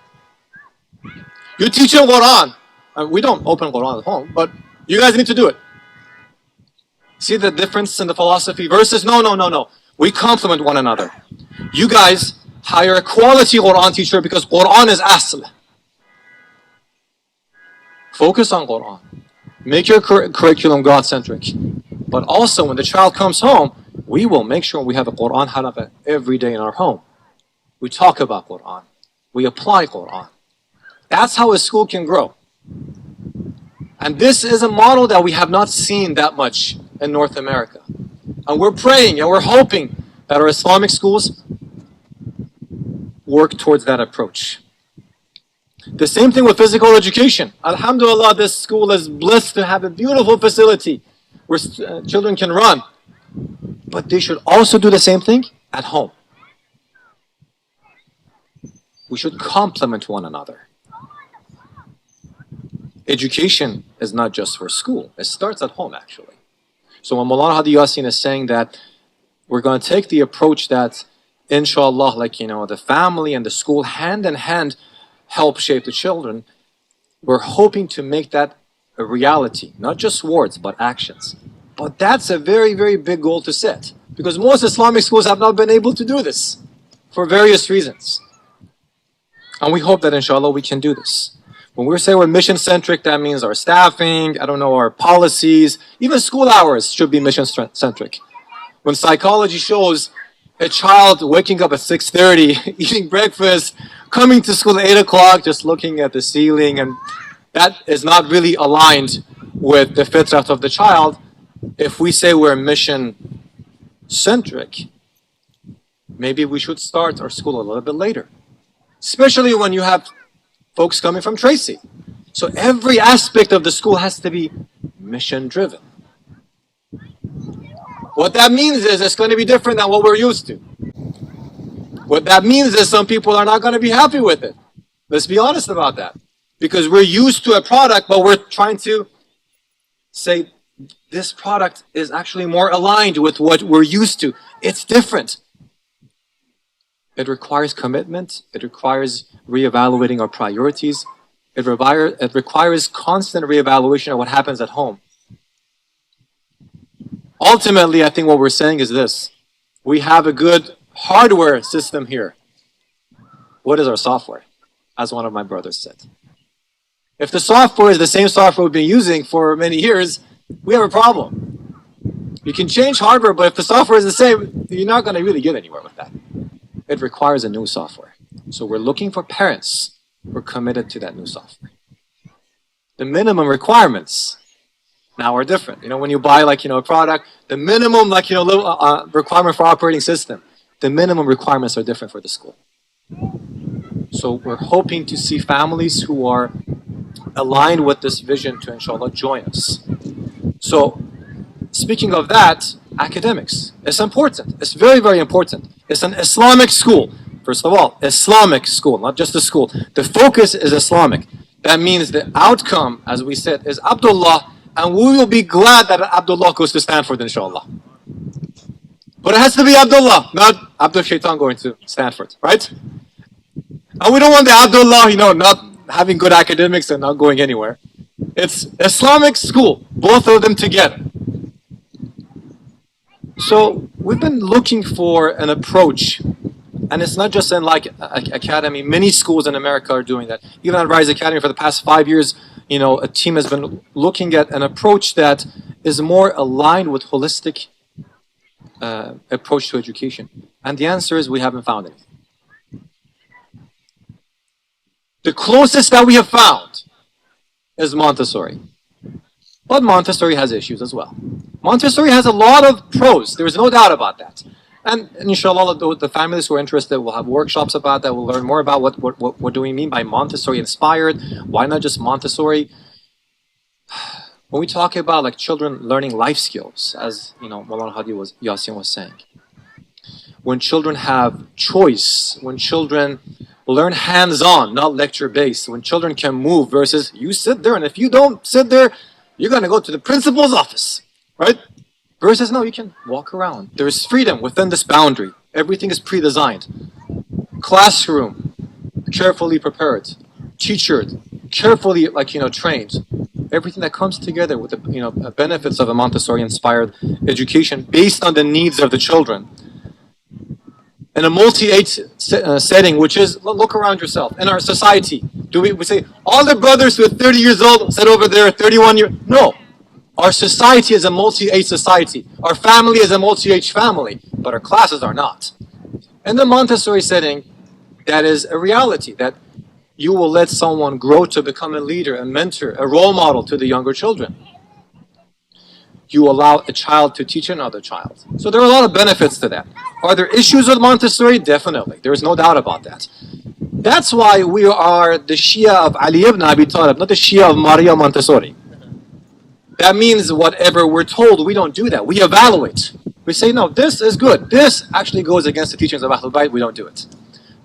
You teach him Quran. We don't open Quran at home, but you guys need to do it. See the difference in the philosophy? Versus, no. We complement one another. You guys hire a quality Quran teacher because Quran is asl. Focus on Quran. Make your curriculum God-centric. But also, when the child comes home, we will make sure we have a Quran halaqah every day in our home. We talk about Quran. We apply Quran. That's how a school can grow. And this is a model that we have not seen that much in North America. And we're praying and we're hoping that our Islamic schools work towards that approach. The same thing with physical education. Alhamdulillah, this school is blessed to have a beautiful facility where children can run. But they should also do the same thing at home. We should complement one another. Education is not just for school. It starts at home, actually. So when Maulana Hadi Yasin is saying that we're going to take the approach that, inshallah, the family and the school hand in hand help shape the children, we're hoping to make that a reality. Not just words, but actions. But that's a very, very big goal to set. Because most Islamic schools have not been able to do this for various reasons. And we hope that, inshallah, we can do this. When we say we're mission-centric, that means our staffing, our policies, even school hours should be mission-centric. When psychology shows a child waking up at 6:30, eating breakfast, coming to school at 8 o'clock, just looking at the ceiling, and that is not really aligned with the fitrah of the child. If we say we're mission-centric, maybe we should start our school a little bit later. Especially when you have folks coming from Tracy. So every aspect of the school has to be mission-driven. What that means is it's going to be different than what we're used to. What that means is some people are not going to be happy with it. Let's be honest about that. Because we're used to a product, but we're trying to say this product is actually more aligned with what we're used to. It's different. It requires commitment. It requires reevaluating our priorities. It requires constant reevaluation of what happens at home. Ultimately, I think what we're saying is this. We have a good hardware system here. What is our software? As one of my brothers said. If the software is the same software we've been using for many years, we have a problem. You can change hardware, but if the software is the same, you're not going to really get anywhere with that. It requires a new software. So we're looking for parents who are committed to that new software. The minimum requirements now are different. When you buy a product, the minimum requirement for operating system, the minimum requirements are different for the school. So we're hoping to see families who are aligned with this vision to, inshallah, join us. So speaking of that, academics, it's important. It's very, very important. It's an Islamic school. First of all, Islamic school, not just a school. The focus is Islamic. That means the outcome, as we said, is Abdullah, and we will be glad that Abdullah goes to Stanford, inshallah. But it has to be Abdullah, not Abdul Shaitan going to Stanford, right? And we don't want the Abdullah, not having good academics and not going anywhere. It's Islamic school, both of them together. So we've been looking for an approach, and it's not just in Academy. Many schools in America are doing that. Even at Rise Academy for the past 5 years, a team has been looking at an approach that is more aligned with holistic approach to education. And the answer is we haven't found anything. The closest that we have found is Montessori. But Montessori has issues as well. Montessori has a lot of pros. There is no doubt about that. And inshallah, the families who are interested will have workshops about that. We'll learn more about what do we mean by Montessori inspired. Why not just Montessori? When we talk about children learning life skills, as Maulana Hadi Yasin was saying, when children have choice, when children learn hands-on, not lecture-based, when children can move versus you sit there, and if you don't sit there, you're going to go to the principal's office, right? Versus, no, you can walk around. There's freedom within this boundary. Everything is pre-designed. Classroom, carefully prepared. Teacher, carefully, trained. Everything that comes together with the benefits of a Montessori-inspired education based on the needs of the children. In a multi-age setting, which is, look around yourself. In our society, do we say, all the brothers who are 30 years old sit over there, 31 years? No. Our society is a multi-age society. Our family is a multi-age family, but our classes are not. In the Montessori setting, that is a reality, that you will let someone grow to become a leader, a mentor, a role model to the younger children. You allow a child to teach another child. So there are a lot of benefits to that. Are there issues with Montessori? Definitely. There is no doubt about that. That's why we are the Shia of Ali ibn Abi Talib, not the Shia of Maria Montessori. That means whatever we're told, we don't do that. We evaluate. We say, no, this is good. This actually goes against the teachings of Ahlul Bayt. We don't do it.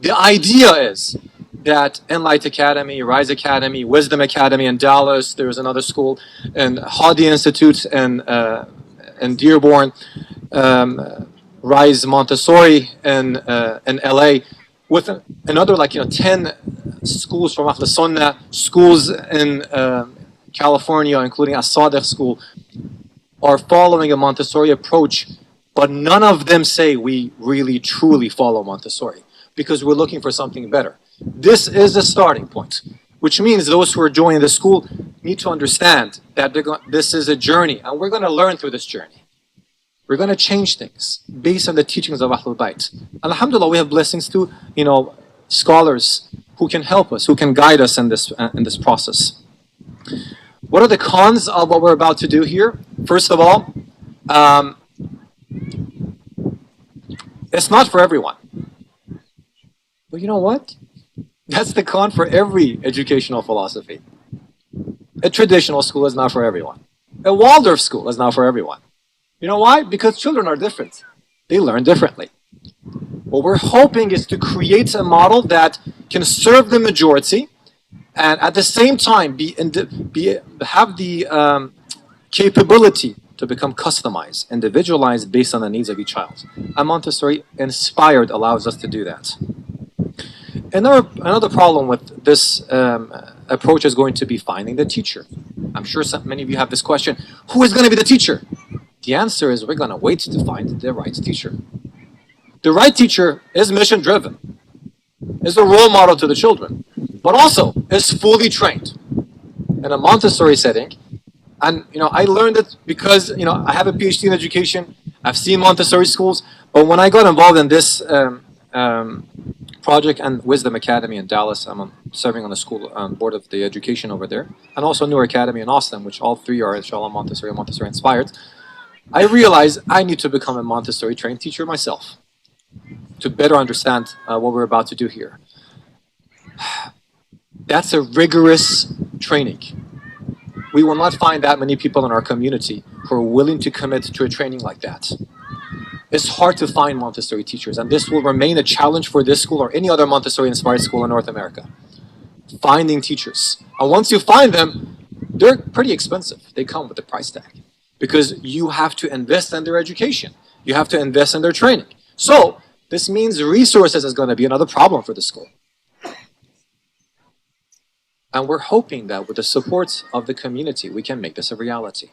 The idea is that Enlight Academy, Rise Academy, Wisdom Academy in Dallas, there's another school, and Hadi Institute in Dearborn, Rise Montessori in LA, with another 10 schools from Ahl Sunnah, schools in California, including As-Sadiq School, are following a Montessori approach, but none of them say we really truly follow Montessori, because we're looking for something better. This is the starting point, which means those who are joining the school need to understand that this is a journey, and we're going to learn through this journey. We're going to change things based on the teachings of Ahlul Bayt. Alhamdulillah, we have blessings to, scholars who can help us, who can guide us in this process. What are the cons of what we're about to do here? First of all, it's not for everyone. But you know what? That's the con for every educational philosophy. A traditional school is not for everyone. A Waldorf school is not for everyone. You know why? Because children are different. They learn differently. What we're hoping is to create a model that can serve the majority and at the same time have the capability to become customized, individualized based on the needs of each child. And Montessori inspired allows us to do that. Another problem with this approach is going to be finding the teacher. I'm sure many of you have this question, who is going to be the teacher? The answer is we're going to wait to find the right teacher. The right teacher is mission driven, is a role model to the children, but also is fully trained in a Montessori setting. And I learned it because I have a PhD in education. I've seen Montessori schools, but when I got involved in this project and Wisdom Academy in Dallas, I'm serving on the school board of the education over there, and also Noor Academy in Austin, which all three are inshallah Montessori inspired. I realized I need to become a Montessori trained teacher myself to better understand what we're about to do here. That's a rigorous training. We will not find that many people in our community who are willing to commit to a training like that. It's hard to find Montessori teachers, and this will remain a challenge for this school or any other Montessori-inspired school in North America. Finding teachers. And once you find them, they're pretty expensive. They come with a price tag because you have to invest in their education. You have to invest in their training. So this means resources is going to be another problem for the school. And we're hoping that with the support of the community, we can make this a reality.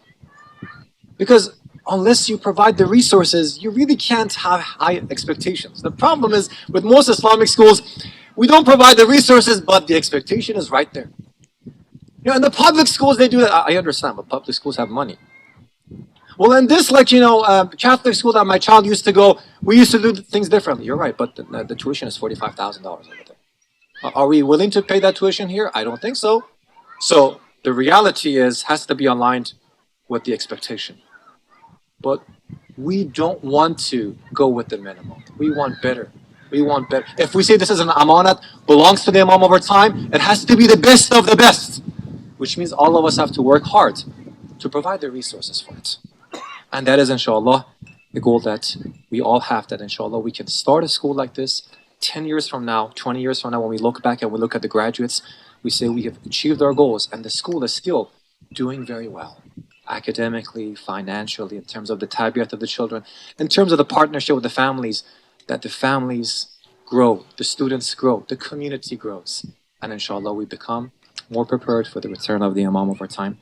Because unless you provide the resources, you really can't have high expectations. The problem is with most Islamic schools, we don't provide the resources, but the expectation is right there. In the public schools, they do that. I understand, but public schools have money. Well, in this, Catholic school that my child used to go, we used to do things differently. You're right, but the tuition is $45,000 over there. Are we willing to pay that tuition here? I don't think so. So the reality has to be aligned with the expectation. But we don't want to go with the minimum. We want better. We want better. If we say this is an amanat, belongs to the imam over time, it has to be the best of the best, which means all of us have to work hard to provide the resources for it. And that is, inshallah, the goal that we all have, that inshallah we can start a school like this 10 years from now, 20 years from now, when we look back and we look at the graduates, we say we have achieved our goals and the school is still doing very well. academically, financially, in terms of the tarbiyat of the children, in terms of the partnership with the families, that the families grow, the students grow, the community grows. And inshallah, we become more prepared for the return of the Imam of our time.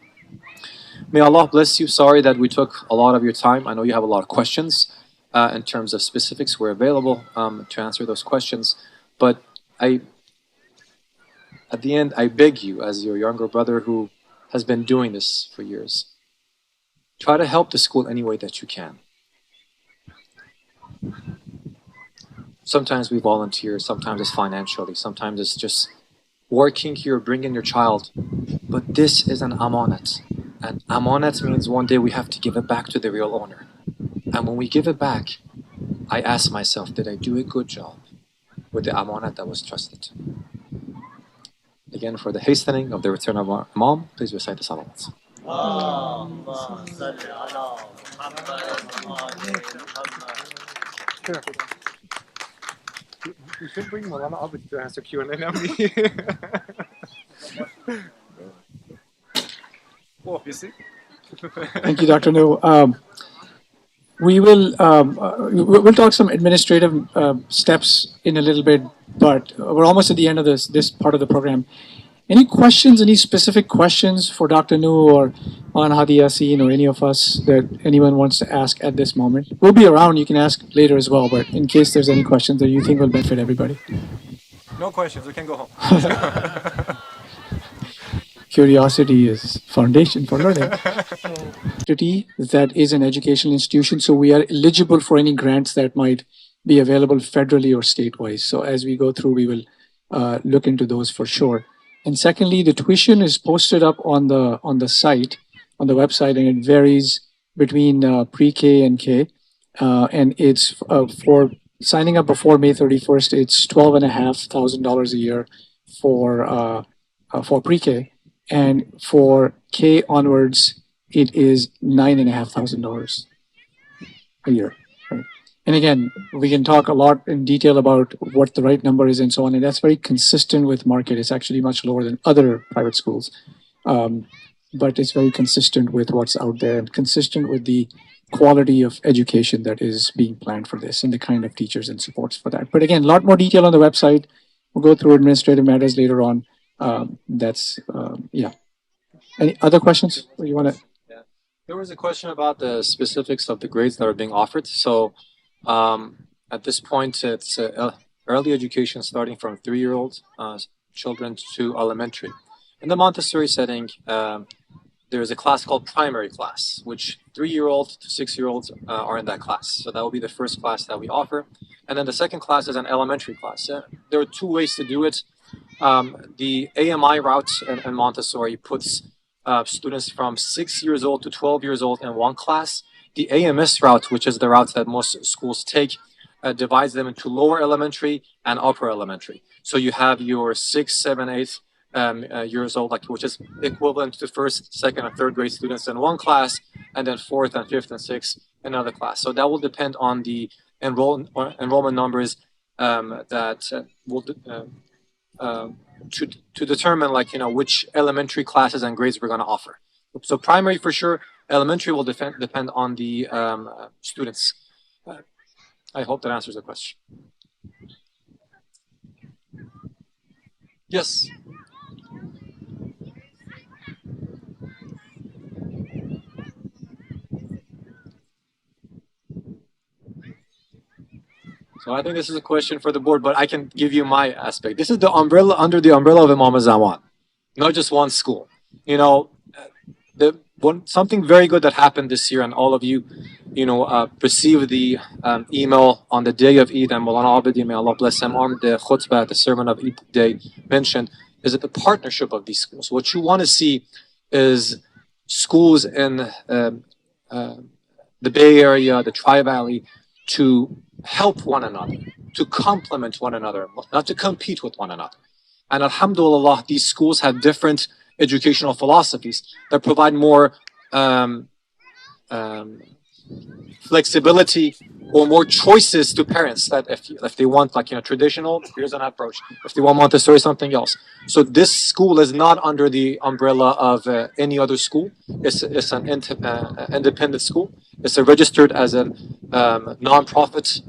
May Allah bless you. Sorry that we took a lot of your time. I know you have a lot of questions. In terms of specifics, we're available to answer those questions. But at the end, I beg you, as your younger brother who has been doing this for years, try to help the school any way that you can. Sometimes we volunteer, sometimes it's financially, sometimes it's just working here, bringing your child. But this is an amanat. And amanat means one day we have to give it back to the real owner. And when we give it back, I ask myself, did I do a good job with the amanat that was trusted? Again, for the hastening of the return of our Imam, please recite the salawats. We should bring Malana up to answer Q&A. Oh, you see? Thank you, Dr. Nu. We'll talk some administrative steps in a little bit, but we're almost at the end of this part of the program. Any questions, any specific questions for Dr. Nu or Man Hadi Yassin or any of us that anyone wants to ask at this moment? We'll be around, you can ask later as well, but in case there's any questions that you think will benefit everybody. No questions, we can go home. Curiosity is foundation for learning. That is an educational institution, so we are eligible for any grants that might be available federally or state-wise. So as we go through, we will look into those for sure. And secondly, the tuition is posted up on the site, on the website, and it varies between pre-K and K. And it's for signing up before May 31st, it's $12,500 a year for pre-K. And for K onwards, it is $9,500 a year. Right? And again, we can talk a lot in detail about what the right number is and so on. And that's very consistent with market. It's actually much lower than other private schools. But it's very consistent with what's out there and consistent with the quality of education that is being planned for this and the kind of teachers and supports for that. But again, a lot more detail on the website. We'll go through administrative matters later on. Yeah. Any other questions? You want to? Yeah. There was a question about the specifics of the grades that are being offered. So at this point, it's early education starting from 3-year-old children to elementary. In the Montessori setting, there is a class called primary class, which 3-year-old to 6-year-olds are in that class. So that will be the first class that we offer. And then the second class is an elementary class. There are 2 ways to do it. The AMI route in Montessori puts students from 6 years old to 12 years old in one class. The AMS route, which is the route that most schools take, divides them into lower elementary and upper elementary. So you have your 6, 7, 8 years old, which is equivalent to first, second, and third grade students in one class, and then fourth and fifth and sixth in another class. So that will depend on the enrollment numbers that will to determine which elementary classes and grades we're going to offer. So primary for sure, elementary will depend on the students. I hope that answers the question. Yes. So I think this is a question for the board, but I can give you my aspect. This is the umbrella under the umbrella of Imam Zaman, not just one school. You know, something very good that happened this year, and all of you, received the email on the day of Eid, and Maulana Abedi, may Allah bless him, on the khutbah, the sermon of Eid day mentioned, is that the partnership of these schools. What you want to see is schools in the Bay Area, the Tri-Valley, to help one another, to complement one another, not to compete with one another. And alhamdulillah, these schools have different educational philosophies that provide more flexibility or more choices to parents, that if they want, like, traditional, here's an approach. If they want Montessori, something else. So this school is not under the umbrella of any other school. It's an independent school. It's registered as a non-profit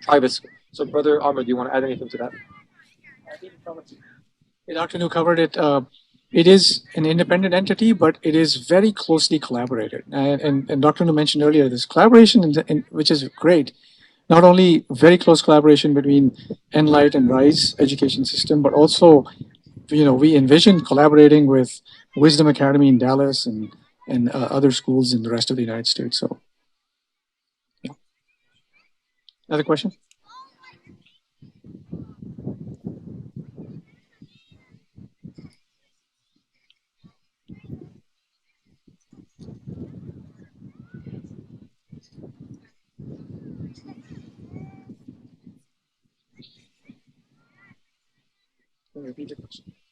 private school. So Brother Ahmed, do you want to add anything to that? Dr. Nu covered it. It is an independent entity, but it is very closely collaborated. And Dr. Nu mentioned earlier this collaboration, which is great. Not only very close collaboration between Enlight and Rise education system, but also, we envision collaborating with Wisdom Academy in Dallas and other schools in the rest of the United States. So, yeah. Another question?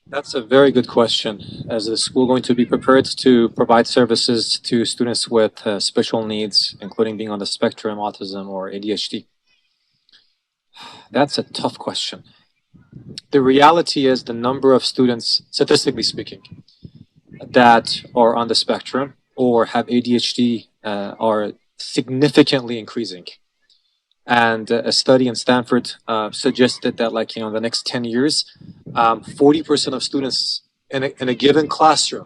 That's a very good question. Is the school going to be prepared to provide services to students with special needs, including being on the spectrum, autism, or ADHD? That's a tough question. The reality is the number of students, statistically speaking, that are on the spectrum or have ADHD are significantly increasing. And a study in Stanford suggested that, like, in the next 10 years, 40% of students in a given classroom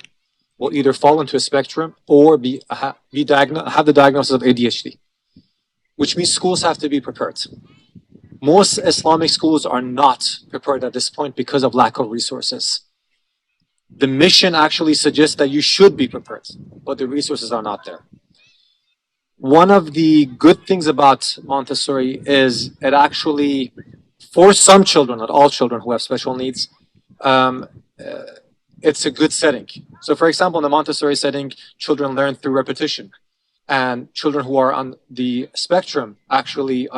will either fall into a spectrum or have the diagnosis of ADHD, which means schools have to be prepared. Most Islamic schools are not prepared at this point because of lack of resources. The mission actually suggests that you should be prepared, but the resources are not there. One of the good things about Montessori is it actually, for some children, not all children who have special needs, it's a good setting. So for example, in the Montessori setting, children learn through repetition. And children who are on the spectrum actually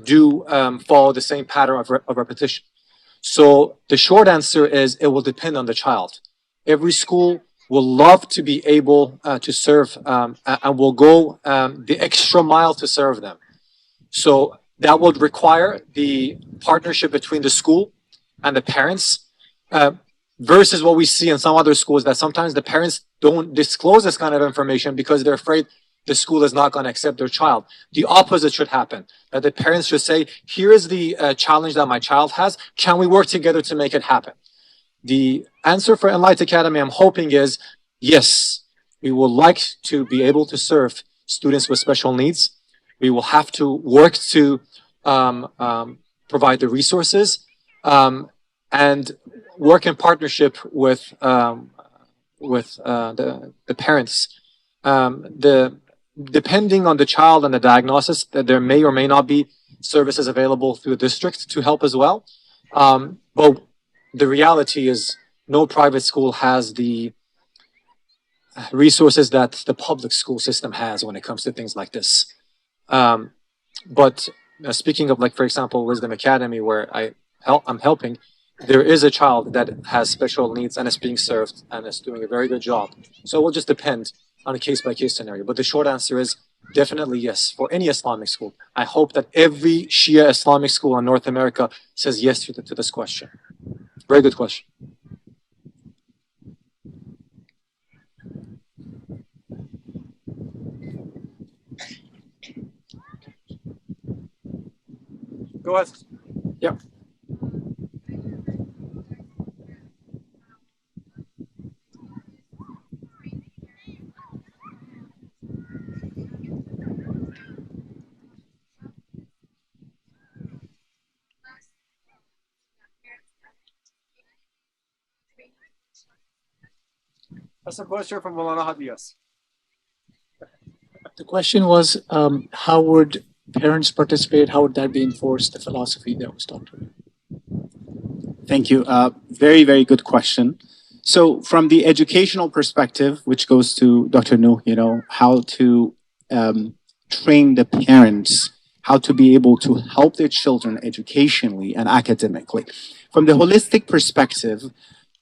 do follow the same pattern of repetition. So the short answer is it will depend on the child. Every school will love to be able to serve and will go the extra mile to serve them. So that would require the partnership between the school and the parents versus what we see in some other schools, that sometimes the parents don't disclose this kind of information because they're afraid the school is not going to accept their child. The opposite should happen, that the parents should say, here is the challenge that my child has. Can we work together to make it happen? The answer for Enlight Academy, I'm hoping, is yes, we would like to be able to serve students with special needs. We will have to work to provide the resources and work in partnership with the parents. Depending on the child and the diagnosis, that there may or may not be services available through the district to help as well. But the reality is no private school has the resources that the public school system has when it comes to things like this. But speaking of, like, for example, Wisdom Academy, where I'm helping, there is a child that has special needs and is being served and is doing a very good job. So it will just depend on a case-by-case scenario. But the short answer is definitely yes, for any Islamic school. I hope that every Shia Islamic school in North America says yes to this question. Very good question. Go ahead. Yeah. That's a question from Mulana Hadiyas. The question was, how would parents participate? How would that be enforced, the philosophy that was talked about? Thank you. Very, very good question. So from the educational perspective, which goes to Dr. Nu, how to train the parents, how to be able to help their children educationally and academically. From the holistic perspective,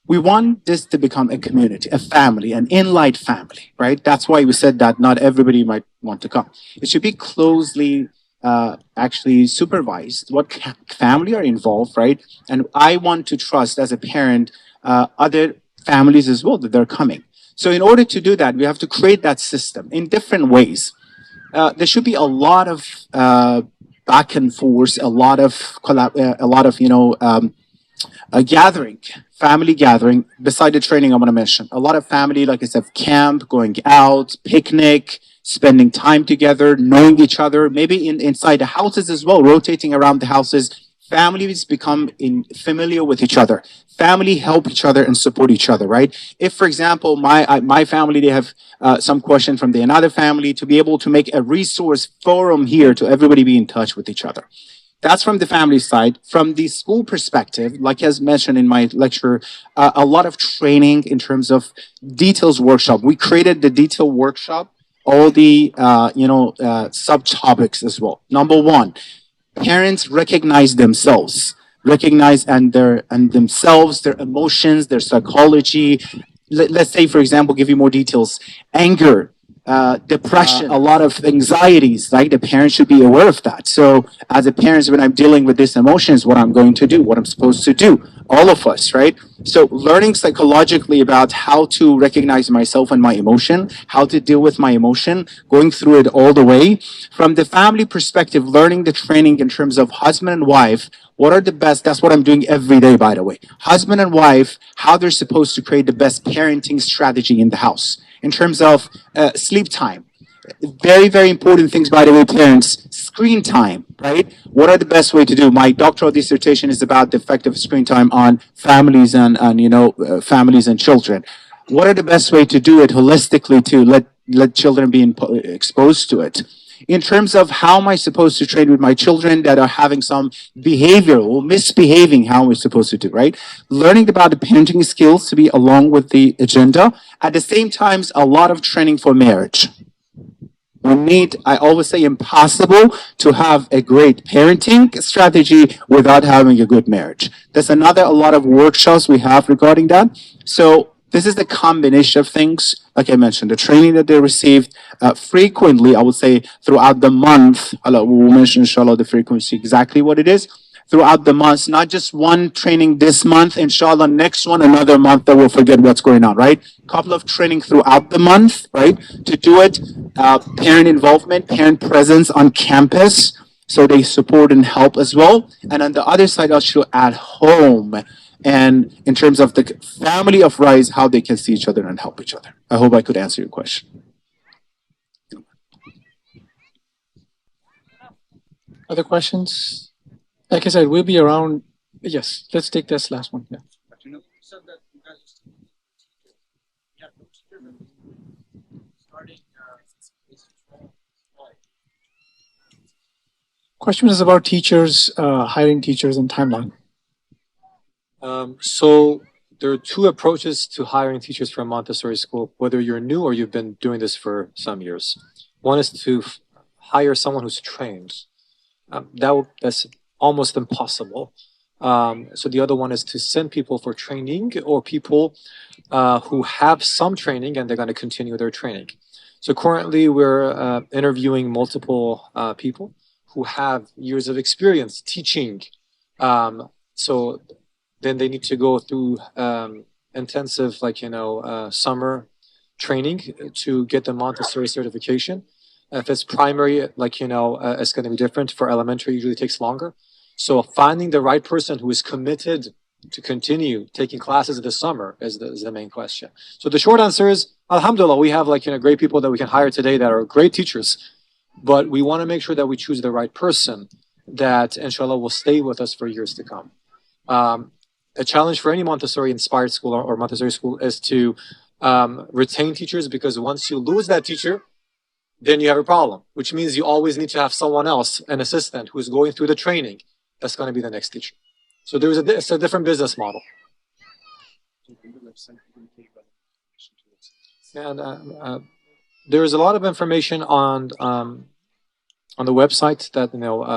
We want this to become a community, a family, an Enlight family, right? That's why we said that not everybody might want to come. It should be closely actually supervised. What family are involved, right? And I want to trust as a parent other families as well that they're coming. So in order to do that, we have to create that system in different ways. There should be a lot of back and forth, a lot of a lot of a gathering, family gathering. Beside the training, I'm going to mention a lot of family, like I said, camp, going out, picnic, spending time together, knowing each other, maybe inside the houses as well, rotating around the houses. Families become familiar with each other. Family help each other and support each other, right? If, for example, my family, they have some question from the another family, to be able to make a resource forum here to everybody be in touch with each other. That's from the family side. From the school perspective, like as mentioned in my lecture, a lot of training in terms of details workshop. We created the detail workshop, all the subtopics as well. Number one, parents recognize themselves, recognize and themselves, their emotions, their psychology. Let's say, for example, give you more details: anger, depression, a lot of anxieties. Like the parents should be aware of that. So, as a parent, when I'm dealing with these emotions, what I'm going to do, what I'm supposed to do, all of us, right? So, learning psychologically about how to recognize myself and my emotion, how to deal with my emotion, going through it all the way. From the family perspective, learning the training in terms of husband and wife. What are the best? That's what I'm doing every day, by the way. Husband and wife, how they're supposed to create the best parenting strategy in the house in terms of sleep time. Very, very important things, by the way, parents. Screen time, right? What are the best way to do? My doctoral dissertation is about the effect of screen time on families and families and children. What are the best way to do it holistically to let children be exposed to it? In terms of how am I supposed to train with my children that are having some behavior or misbehaving, how am I supposed to do, right? Learning about the parenting skills to be along with the agenda. At the same time, a lot of training for marriage. We need, I always say, impossible to have a great parenting strategy without having a good marriage. There's a lot of workshops we have regarding that. So this is the combination of things, like I mentioned, the training that they received frequently, I would say throughout the month. We'll mention, inshallah, the frequency, exactly what it is. Throughout the months, not just one training this month, inshallah, next one, another month that we'll forget what's going on, right? Couple of training throughout the month, right? To do it, parent involvement, parent presence on campus, so they support and help as well. And on the other side, also at home, and in terms of the family of Rise, how they can see each other and help each other. I hope I could answer your question. Other questions? Like I said, we'll be around. Yes, let's take this last one. Yeah. Question is about teachers, hiring teachers and timeline. So there are two approaches to hiring teachers for a Montessori school, whether you're new or you've been doing this for some years. One is to hire someone who's trained. That's almost impossible. So the other one is to send people for training, or people who have some training and they're going to continue their training. So currently we're interviewing multiple people who have years of experience teaching. So then they need to go through intensive, summer training to get the Montessori certification. If it's primary, it's going to be different. For elementary, usually takes longer. So finding the right person who is committed to continue taking classes this summer is the main question. So the short answer is, alhamdulillah, we have great people that we can hire today that are great teachers, but we want to make sure that we choose the right person that, inshallah, will stay with us for years to come. A challenge for any Montessori inspired school or Montessori school is to retain teachers, because once you lose that teacher, then you have a problem, which means you always need to have someone else, an assistant, who is going through the training. That's going to be the next teacher. So it's a different business model. And there is a lot of information on the website that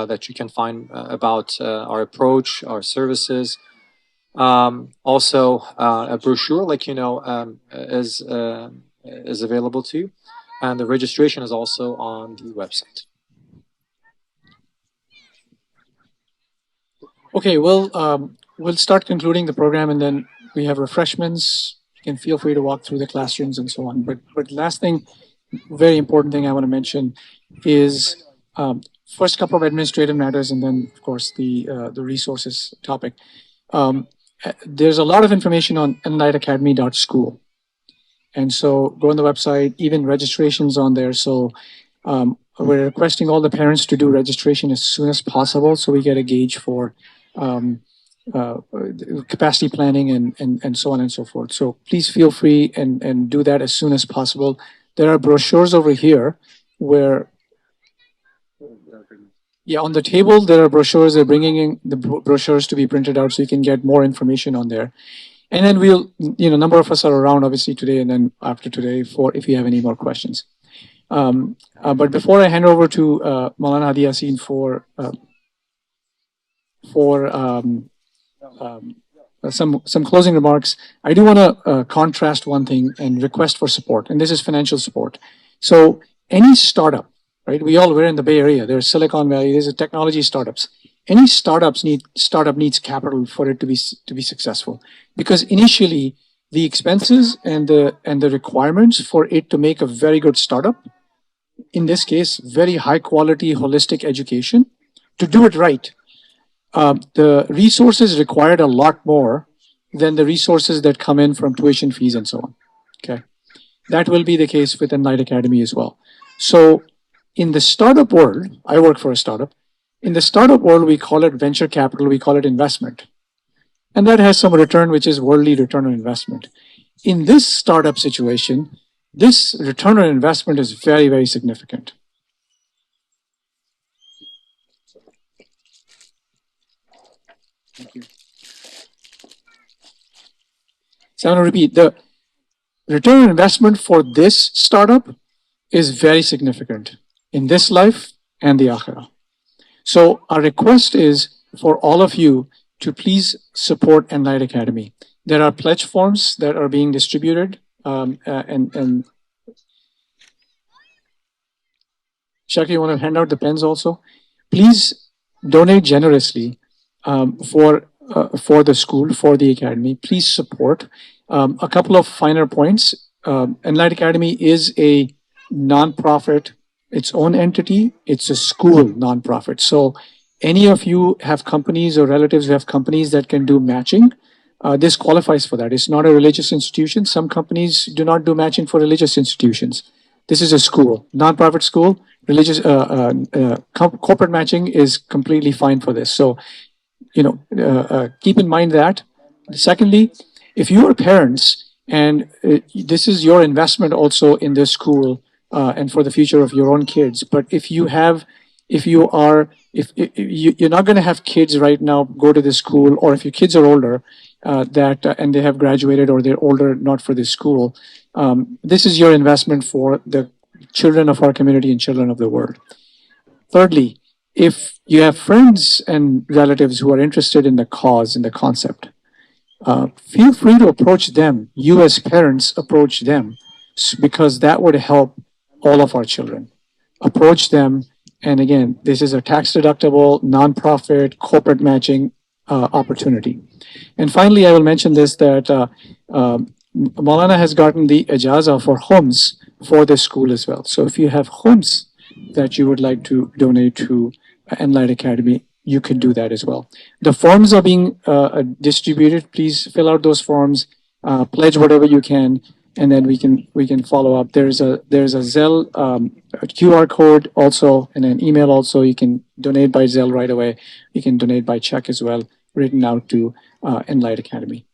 that you can find about our approach, our services. Also, a brochure, like you know, is available to you, and the registration is also on the website. Okay, we'll start concluding the program, and then we have refreshments. You can feel free to walk through the classrooms and so on. But last thing, very important thing I want to mention is first couple of administrative matters, and then of course the resources topic. There's a lot of information on enlightacademy.school, and so go on the website. Even registrations on there. So we're requesting all the parents to do registration as soon as possible, so we get a gauge for capacity planning and so on and so forth. So please feel free and do that as soon as possible. There are brochures over here where, yeah, on the table there are brochures. They're bringing in the brochures to be printed out so you can get more information on there. And then we'll, you know, a number of us are around obviously today and then after today for if you have any more questions. But before I hand over to Maulana Hadi Yassin for some closing remarks, I do want to contrast one thing and request for support, and this is financial support. So any startup, right? We're in the Bay Area. There's Silicon Valley. There's technology startups. Any startup needs capital for it to be successful, because initially the expenses and the requirements for it to make a very good startup, in this case, very high quality holistic education, to do it right, the resources required a lot more than the resources that come in from tuition fees and so on. Okay, that will be the case with Enlight Academy as well. So in the startup world, I work for a startup. In the startup world, we call it venture capital, we call it investment. And that has some return, which is worldly return on investment. In this startup situation, this return on investment is very, very significant. Thank you. So I'm going to repeat, the return on investment for this startup is very significant in this life and the akhirah. So our request is for all of you to please support Enlight Academy. There are pledge forms that are being distributed, and Shaki, you want to hand out the pens also? Please donate generously for the school, for the academy. Please support. A couple of finer points. Enlight Academy is a non-profit, its own entity. It's a school non-profit. So any of you have companies or relatives who have companies that can do matching, this qualifies for that. It's not a religious institution. Some companies do not do matching for religious institutions. This is a school, non-profit school. Religious corporate matching is completely fine for this. So, you know, keep in mind that. Secondly, if you are parents and this is your investment also in this school and for the future of your own kids, but if you're not going to have kids right now go to this school, or if your kids are older and they have graduated or they're older, not for this school, this is your investment for the children of our community and children of the world. Thirdly, if you have friends and relatives who are interested in the cause, in the concept, feel free to approach them. You as parents approach them, because that would help all of our children. Approach them. And again, this is a tax deductible, nonprofit, corporate matching opportunity. And finally, I will mention this, that Maulana has gotten the ijaza for homes for this school as well. So if you have homes that you would like to donate to Enlight Academy, you can do that as well. The forms are being distributed. Please fill out those forms, pledge whatever you can, and then we can follow up. There's a Zelle a QR code also, and an email also. You can donate by Zelle right away. You can donate by check as well, written out to Enlight Academy.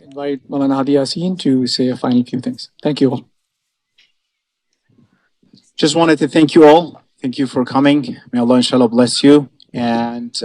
Invite Maulana Hadi Yassin to say a final few things. Thank you all. Just wanted to thank you all. Thank you for coming. May Allah inshallah bless you. And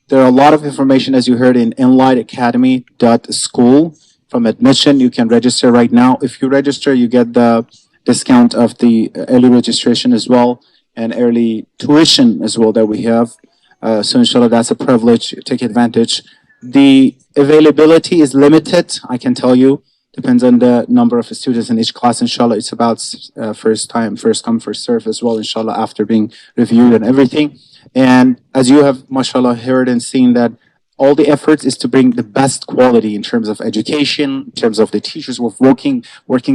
there are a lot of information, as you heard, in enlightacademy.school. From admission, you can register right now. If you register, you get the discount of the early registration as well, and early tuition as well that we have. So inshallah, that's a privilege. Take advantage. The availability is limited, I can tell you. Depends on the number of students in each class. Inshallah, it's about first come, first serve as well, inshallah, after being reviewed and everything. And as you have, mashallah, heard and seen that all the efforts is to bring the best quality in terms of education, in terms of the teachers. We're working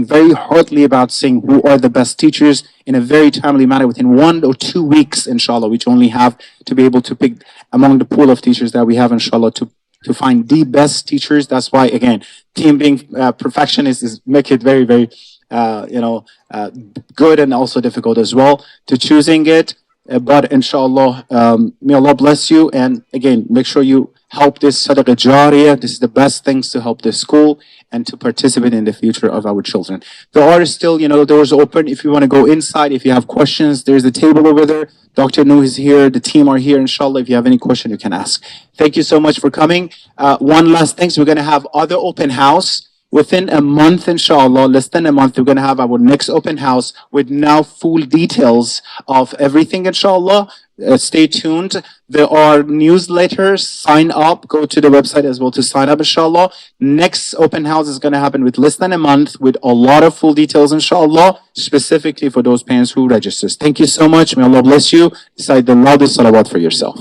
very hardly about saying who are the best teachers in a very timely manner within 1 or 2 weeks, inshallah, which only have to be able to pick among the pool of teachers that we have, inshallah, to find the best teachers. That's why, again, team being perfectionist is make it very, very, good and also difficult as well to choosing it. But inshallah, may Allah bless you. And again, make sure you help this sadaqah jariyah. This is the best things to help this school and to participate in the future of our children. There are still, doors open. If you want to go inside, if you have questions, there's a table over there. Dr. Nuh is here. The team are here. Inshallah, if you have any question, you can ask. Thank you so much for coming. One last thing. So we're going to have other open house. Within a month, inshallah, less than a month, we're going to have our next open house with now full details of everything, inshallah. Stay tuned. There are newsletters. Sign up. Go to the website as well to sign up, inshallah. Next open house is going to happen with less than a month with a lot of full details, inshallah, specifically for those parents who registers. Thank you so much. May Allah bless you. Decide the loudest salawat for yourself.